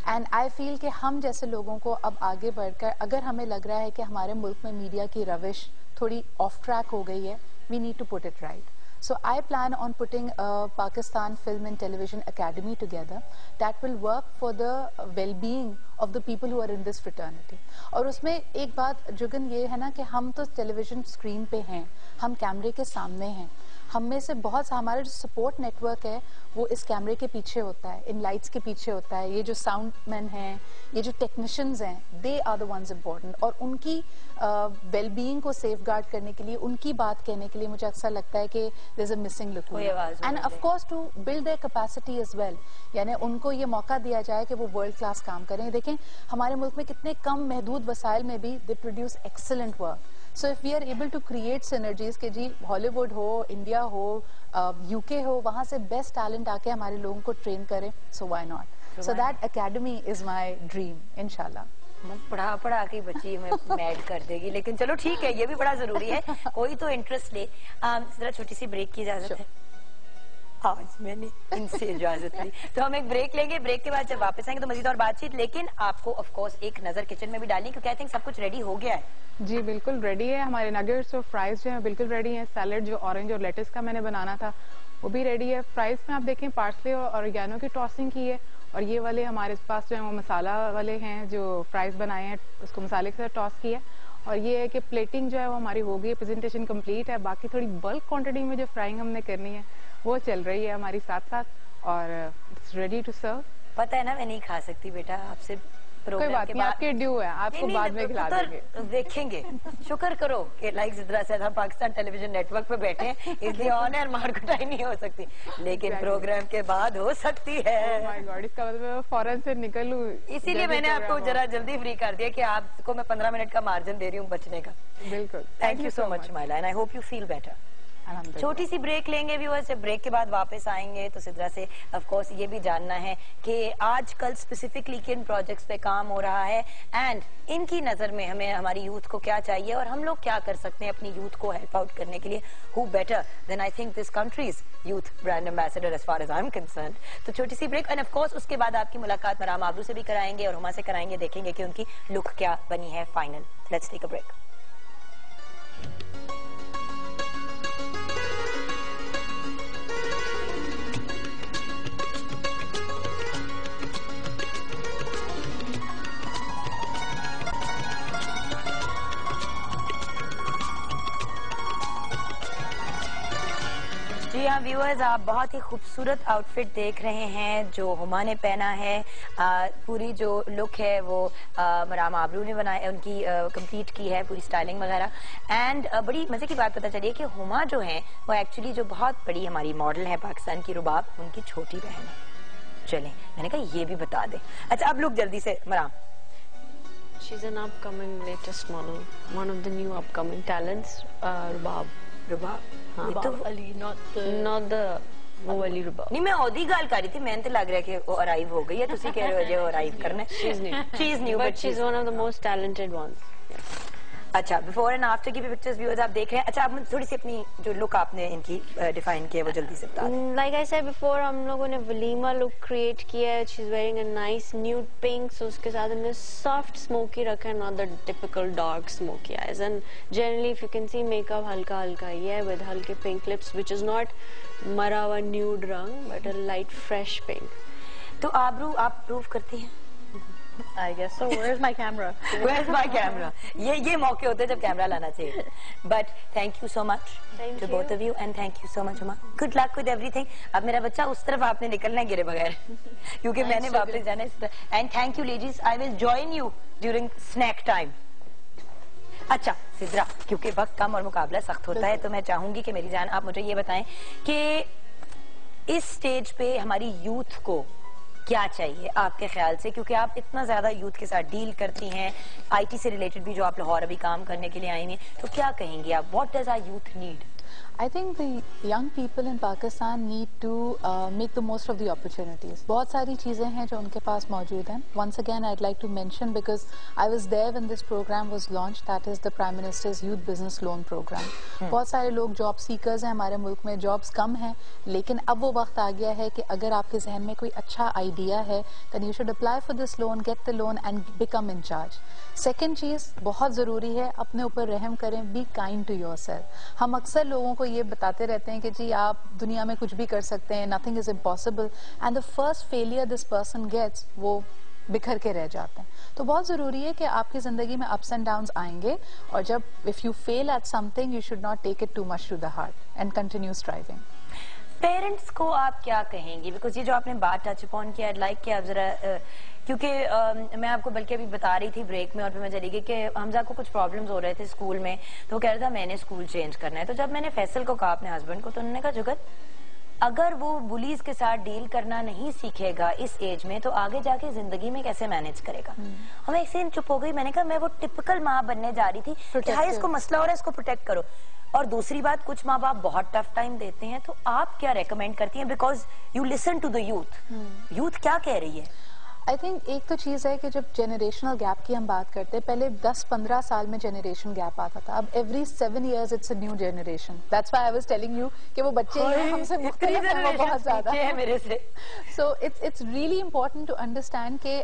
एंड आई फील कि हम जैसे लोगों को अब आगे बढ़कर, अगर हमें लग रहा है कि हमारे मुल्क में मीडिया की रविश थोड़ी ऑफ ट्रैक हो गई है, we need to put it right. So I plan on putting a Pakistan Film and Television Academy together that will work for the well-being of the people who are in this fraternity. और उसमें एक बात जुगन ये है ना कि हम तो टेलीविजन स्क्रीन पे हैं, हम कैमरे के सामने हैं, हम में से बहुत सा हमारा जो सपोर्ट नेटवर्क है वो इस कैमरे के पीछे होता है, इन लाइट्स के पीछे होता है. ये जो साउंड मैन हैं, ये जो टेक्नीशियंस हैं, they are the ones important. और उनकी वेलबीइंग को सेफ गार्ड करने के लिए, उनकी बात कहने के लिए मुझे अक्सर लगता है कि there is a missing lacuna. And of course to build their capacity as well, यानी उनको ये मौका दिया जाए कि वो वर्ल्ड क्लास काम करें. देखें हमारे मुल्क में कितने कम महदूद वसाइल में भी they produce excellent work. So if we are able to create synergies कि जी हॉलीवुड हो, इंडिया हो, यूके हो, वहाँ से बेस्ट टैलेंट आके हमारे लोगों को ट्रेन करें, so why not? So that academy is my dream, इंशाल्लाह. पढ़ा के बच्ची हमें मैड कर देगी, लेकिन चलो ठीक है, ये भी बड़ा जरूरी है, कोई तो इंटरेस्ट ले. जरा छोटी सी ब्रेक की इजाजत है. आज मैंने इनसे इजाजत ली, तो हम एक ब्रेक लेंगे. ब्रेक के बाद जब वापस आएंगे तो मजीद और बातचीत, लेकिन आपको ऑफ कोर्स एक नजर किचन में भी डालनी, क्योंकि आई थिंक सब कुछ रेडी हो गया है. जी बिल्कुल रेडी है. हमारे नगेट्स और फ्राइज जो है बिल्कुल रेडी है. सैलेड जो ऑरेंज और लेटस का मैंने बनाना था वो भी रेडी है. फ्राइज में आप देखें पार्सले और ऑरिगेनो की टॉसिंग की है, और ये वाले हमारे पास जो है वो मसाला वाले हैं जो फ्राइज बनाए हैं, उसको मसाले के साथ टॉस किया. और ये है कि प्लेटिंग जो है वो हमारी हो गई है, प्रेजेंटेशन कंप्लीट है. बाकी थोड़ी बल्क क्वांटिटी में जो फ्राइंग हमने करनी है वो चल रही है हमारी साथ साथ, और इट्स रेडी टू सर्व. पता है ना मैं नहीं खा सकती बेटा, आपसे कोई बात नहीं, आपके ड्यू है, आपको बाद में खिला देंगे. देखेंगे. शुक्र करो कि लाइक जिद्रा से हम पाकिस्तान टेलीविजन नेटवर्क पे बैठे हैं, इसलिए ऑन एयर मारकुटाई नहीं हो सकती, लेकिन प्रोग्राम के बाद हो सकती है. माय गॉड, इसका मतलब फौरन से निकलूं, इसीलिए मैंने आपको जरा जल्दी फ्री कर दिया कि आपको मैं 15 मिनट का मार्जिन दे रही हूँ बचने का. बिल्कुल. थैंक यू सो मच माइला, and I hope you feel better. छोटी सी ब्रेक लेंगे व्यूअर्स. जब ब्रेक के बाद वापस आएंगे तो सिद्रा से ऑफ कोर्स ये भी जानना है कि आज कल स्पेसिफिकली किन प्रोजेक्ट्स पे काम हो रहा है, एंड इनकी नजर में हमें हमारी यूथ को क्या चाहिए और हम लोग क्या कर सकते हैं अपनी यूथ को हेल्प आउट करने के लिए. Who better than I think this country's youth brand ambassador as far as I am concerned. तो छोटी सी ब्रेक, एंड ऑफ कोर्स उसके बाद आपकी मुलाकात मराम आबरू से भी कराएंगे और हुमा से कराएंगे, देखेंगे कि उनकी लुक क्या बनी है final. Let's take a break. जी हाँ व्यूअर्स, आप बहुत ही खूबसूरत आउटफिट देख रहे हैं जो हुमा ने पहना है. पूरी जो लुक है वो मराम आबरू ने बनाया, उनकी कंप्लीट की है पूरी स्टाइलिंग वगैरह. एंड बड़ी मजे की बात पता चली है कि हुमा जो है वो एक्चुअली जो बहुत बड़ी हमारी मॉडल है पाकिस्तान की, रुबाब उनकी छोटी बहन है. चलें, मैंने कहा ये भी बता दें. अच्छा अब लुक जल्दी से मराम. She's an upcoming latest model, one of the new upcoming talents, Rubab. Rubab Ali, not the वो वाली रुबाब. नहीं, मैं ओदी गाल कर रही थी, मैंने तो लग रहा है कि वो अराइव हो गई है. तुसी कह रहे हो जो अराइव करना है. She's new, but she's one of the most talented ones. Yeah. अच्छा, बिफोर एंड आफ्टर की भी पिक्चर्स व्यूअर्स आप देख रहे हैं. अच्छा, आप थोड़ी सी अपनी जो लुक आपने इनकी डिफाइन किया है वो जल्दी से बता दें. Like I said before, हम लोगों ने वलीमा लुक क्रिएट किया है. She's wearing a nice nude pink, so उसके साथ हमने soft smoky रखा है, not the typical dark smoky eyes. And generally, if you can see, makeup हल्का हल्का ही है with हल्के pink lips, which is not मरा हुआ nude रंग, but a light fresh pink. तो आबरू आप प्रूव करती हैं? I guess so. Where's my camera? Where's my camera? ये मौके होते हैं जब कैमरा लाना चाहिए. But thank you so much to both of you, and thank you so much Huma. Good luck with everything. अब मेरा बच्चा उस तरफ आपने निकलना है गिरे बगैर, क्योंकि मैंने वापस जाना है इस तरफ. And thank you ladies. I will join you during snack time. अच्छा सिद्रा, क्योंकि वक्त कम और मुकाबला सख्त होता है, तो मैं चाहूंगी कि मेरी जान आप मुझे ये बताएं कि इस स्टेज पे हमारी यूथ को क्या चाहिए आपके ख्याल से, क्योंकि आप इतना ज्यादा यूथ के साथ डील करती हैं, आईटी से रिलेटेड भी जो आप लाहौर अभी काम करने के लिए आई हैं, तो क्या कहेंगी आप, what does our youth need? I think the young people in Pakistan need to make the most of the opportunities. बहुत सारी चीज़ें हैं जो उनके पास मौजूद हैं. Once again, I'd like to mention, because I was there when this program was launched, that is the Prime Minister's Youth Business Loan Program. बहुत सारे लोग जॉब सीकर्स हैं हमारे मुल्क में, जॉब्स कम हैं, लेकिन अब वो वक्त आ गया है कि अगर आपके जहन में कोई अच्छा आइडिया है, then you should apply for this loan, get the loan and become in charge. Second चीज़ बहुत ज़रूरी है, अपने ऊपर रहम करें, be kind to yourself. हम अक्सर लोगों को ये बताते रहते हैं कि जी आप दुनिया में कुछ भी कर सकते हैं, nothing is impossible, and the first failure this person gets, वो बिखर के रह जाते हैं. तो बहुत ज़रूरी है कि आपकी ज़िंदगी में ups and downs आएंगे, और जब if you fail at something, you should not take it too much to the heart and continue striving. Parents को आप क्या कहेंगी? बिकॉज ये जो आपने बात टच अपॉन किया, I'd like कि आप जरा क्योंकि मैं आपको बल्कि अभी बता रही थी ब्रेक में और फिर मैं चली गई कि हमजा को कुछ प्रॉब्लम्स हो रहे थे स्कूल में, तो वो कह रहा था मैंने स्कूल चेंज करना है. तो जब मैंने फैसल को कहा अपने हस्बैंड को, तो उन्होंने कहा जुगत अगर वो बुलीज के साथ डील करना नहीं सीखेगा इस एज में तो आगे जाके जिंदगी में कैसे मैनेज करेगा. हमें एक सीन चुप हो गई. मैंने कहा मैं वो टिपिकल माँ बनने जा रही थी कि हाई इसको मसला हो रहा है, इसको प्रोटेक्ट करो. और दूसरी बात, कुछ माँ बाप बहुत टफ टाइम देते हैं, तो आप क्या रेकमेंड करती हैं? Because you listen to the youth क्या कह रही है? आई थिंक एक तो चीज़ है कि जब जनरेशनल गैप की हम बात करते हैं, पहले 10-15 साल में जनरेशन गैप आता था, अब every 7 years it's a new generation. That's why I was telling you कि वो बच्चे हैं हमसे मुख्तलिफ हैं, वो बहुत ज़्यादा है मेरे से. So it's really important to understand कि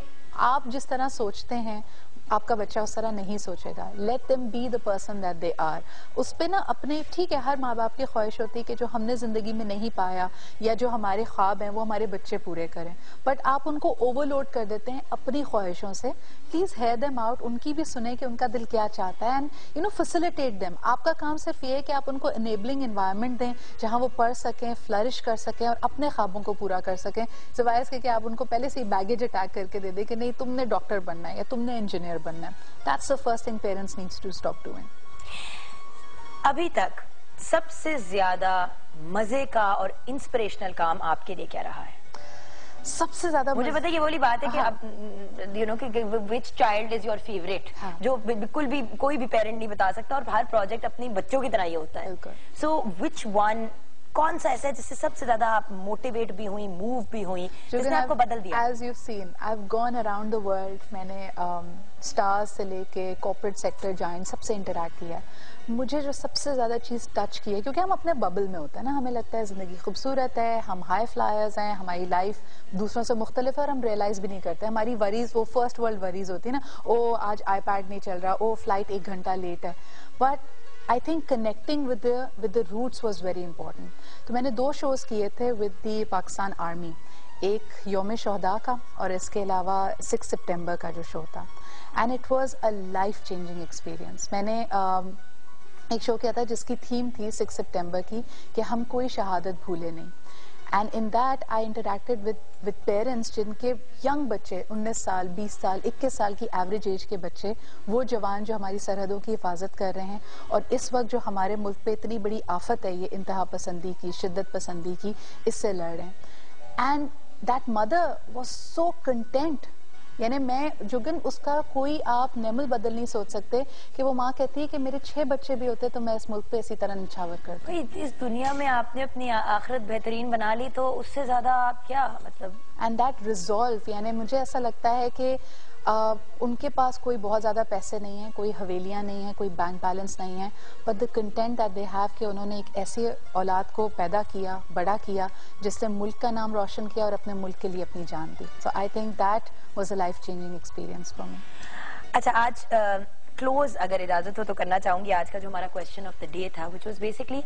आप जिस तरह सोचते हैं आपका बच्चा उस तरह नहीं सोचेगा. Let them be the person that they are. उस पे ना अपने, ठीक है हर माँ बाप की ख्वाहिश होती है कि जो हमने जिंदगी में नहीं पाया या जो हमारे ख्वाब हैं वो हमारे बच्चे पूरे करें, बट आप उनको ओवरलोड कर देते हैं अपनी ख्वाहिशों से. प्लीज हेयर देम आउट, उनकी भी सुने कि उनका दिल क्या चाहता है, and you know facilitate them. आपका काम सिर्फ ये है कि आप उनको इनेबलिंग एनवायरनमेंट दें जहाँ वो पढ़ सकें, फ्लरिश कर सकें और अपने ख्वाबों को पूरा कर सकें, सिवाय इसके कि आप उनको पहले से ही बैगेज अटैक करके दे दें कि नहीं तुमने डॉक्टर बनना है या तुमने इंजीनियर बनना है. That's the first thing parents needs to stop doing. अभी तक सबसे ज्यादा मजे का और इंस्पिरेशनल काम आपके लिए क्या रहा है? सबसे ज्यादा मुझे पता है ये वाली बात है कि आप यू नो कि विच चाइल्ड इज योर फेवरेट, जो बिल्कुल भी कोई भी पेरेंट नहीं बता सकता और हर प्रोजेक्ट अपनी बच्चों की तरह ही होता है. सो विच वन, कौन सा ऐसा है जिससे सबसे ज्यादा आप मोटिवेट भी हुई, मूव भी हुई, जिसने आपको बदल दिया? As you've seen, I've gone around the world. मैंने स्टार्स से लेके कॉर्पोरेट सेक्टर जाइंट सबसे इंटरैक्ट किया है. मुझे जो सबसे ज्यादा चीज टच की है, क्योंकि हम अपने बबल में होते हैं ना, हमें लगता है जिंदगी खूबसूरत है, हम हाई फ्लायर्स हैं, हमारी लाइफ दूसरों से मुख्तलिफ है और हम रियलाइज भी नहीं करते. हमारी वरीज वो फर्स्ट वर्ल्ड वरीज होती है ना, ओ आज iPad नहीं चल रहा, ओ फ्लाइट 1 घंटा लेट है. But I think connecting with the roots was very important. तो मैंने 2 शोज किए थे with the Pakistan Army, एक यौम शोहदा का और इसके अलावा 6 सितंबर का जो शो था, and it was a life changing experience. मैंने एक शो किया था जिसकी थीम थी 6 सितंबर की कि हम कोई शहादत भूले नहीं. And in that I interacted with parents जिनके यंग बच्चे 19 साल, 20 साल, 21 साल की एवरेज एज के बच्चे, वो जवान जो हमारी सरहदों की हिफाजत कर रहे हैं और इस वक्त जो हमारे मुल्क पे इतनी बड़ी आफत है ये इंतहा पसंदी की, शिद्दत पसंदी की, इससे लड़ रहे हैं. And that mother was so content. यानी मैं जुगन उसका कोई आप नेमल बदल नहीं सोच सकते कि वो माँ कहती है कि मेरे 6 बच्चे भी होते तो मैं इस मुल्क पे इसी तरह निछावर करती. इस दुनिया में आपने अपनी आखिरत बेहतरीन बना ली, तो उससे ज्यादा आप क्या, मतलब. एंड दैट रिजॉल्व, यानी मुझे ऐसा लगता है कि उनके पास कोई बहुत ज़्यादा पैसे नहीं है, कोई हवेलियाँ नहीं है, कोई बैंक बैलेंस नहीं है, but the content that they have कि उन्होंने एक ऐसी औलाद को पैदा किया, बड़ा किया, जिससे मुल्क का नाम रोशन किया और अपने मुल्क के लिए अपनी जान दी. So I think that was a life changing experience for me. अच्छा, आज क्लोज अगर इजाजत हो तो करना चाहूंगी. आज का जो हमारा क्वेश्चन ऑफ द डे था, व्हिच वाज बेसिकली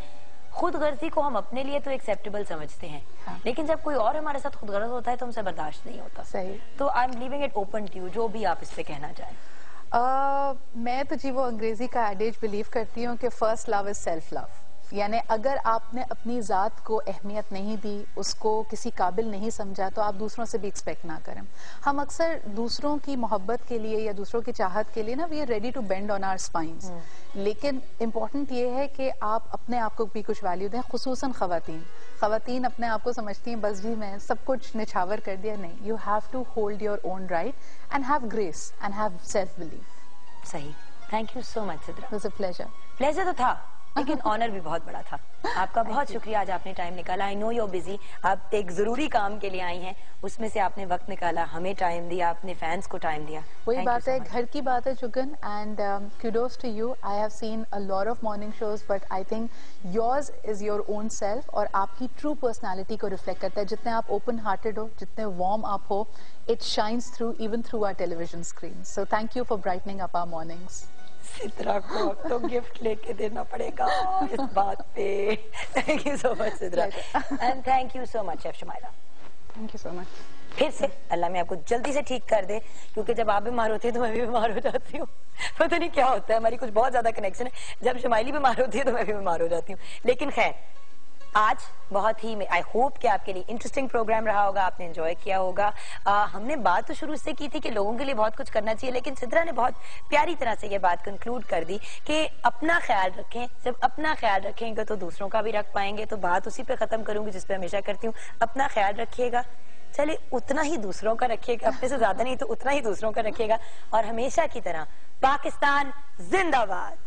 खुद गर्जी को हम अपने लिए तो एक्सेप्टेबल समझते हैं, लेकिन जब कोई और हमारे साथ खुद गर्ज होता है तो हमसे बर्दाश्त नहीं होता. सही. तो I am leaving it open to you, जो भी आप इस पे कहना चाहें. मैं तो जी वो अंग्रेजी का एडेज बिलीव करती हूँ कि first love is self love. यानी अगर आपने अपनी ज़ात को अहमियत नहीं दी, उसको किसी काबिल नहीं समझा, तो आप दूसरों से भी एक्सपेक्ट ना करें. हम अक्सर दूसरों की मोहब्बत के लिए या दूसरों की चाहत के लिए ना we are ready to bend on our spines. लेकिन इम्पॉर्टेंट ये है कि आप अपने आप को भी कुछ वैल्यू दें, खुसूसन ख़वातीन अपने आप को समझती हैं बस जी मैं सब कुछ निछावर कर दिया. नहीं, you have to hold your own right and have grace and have self belief. सही. Thank you so much Sidra. It was a pleasure. Pleasure तो था لیکن آنر بھی بہت بڑا تھا. آپ کا بہت شکریہ, آج آپ نے ٹائم نکالا. آئی نو یو آر بزی, آپ ایک ضروری کام کے لیے آئی ہیں, اس میں سے آپ نے وقت نکالا, ہمیں ٹائم دیا, اپنے فینس کو ٹائم دیا. وہی بات ہے, گھر کی بات ہے Jagan, and kudos to you. I have seen a lot of morning shows, but I think yours is your own self, اور آپ کی true personality کو reflect کرتا ہے. جتنے آپ open hearted ہو, جتنے warm آپ ہو, it shines through even through our television screens. So thank you for brightening up our mornings. Sidra کو تو گفٹ لے کے دینا پڑے گا اس بات پہ. Thank you so much Sidra, and thank you so much chef Shumaila. Thank you so much. پھر سے اللہ میں آپ کو جلدی سے ٹھیک کر دے, کیونکہ جب آپ بیمار ہوتی ہیں تو میں بھی بیمار ہو جاتی ہوں. پتہ نہیں کیا ہوتا ہے, ہماری کچھ بہت زیادہ کنیکشن ہے. جب شمائلی بیمار ہوتی ہے تو میں بھی بیمار ہو جاتی ہوں. لیکن خیر, آج بہت ہی آئی ہوپ کہ آپ کے لیے انٹرسٹنگ پروگرام رہا ہوگا, آپ نے انجوائے کیا ہوگا. ہم نے بات تو شروع سے کی تھی کہ لوگوں کے لیے بہت کچھ کرنا چاہیے, لیکن سدرا نے بہت پیاری طرح سے یہ بات کنکلوڈ کر دی کہ اپنا خیال رکھیں. جب اپنا خیال رکھیں گے تو دوسروں کا بھی رکھ پائیں گے. تو بات اسی پہ ختم کروں گی جس پہ ہمیشہ کرتی ہوں, اپنا خیال رکھیے گا, چلے اتنا ہی دوسروں کا رکھیے گا, اپنے سے زیادہ نہیں تو اتنا ہی دوسروں کا رکھیے گا. اور ہمیشہ کی طرح پاکستان زندہ باد.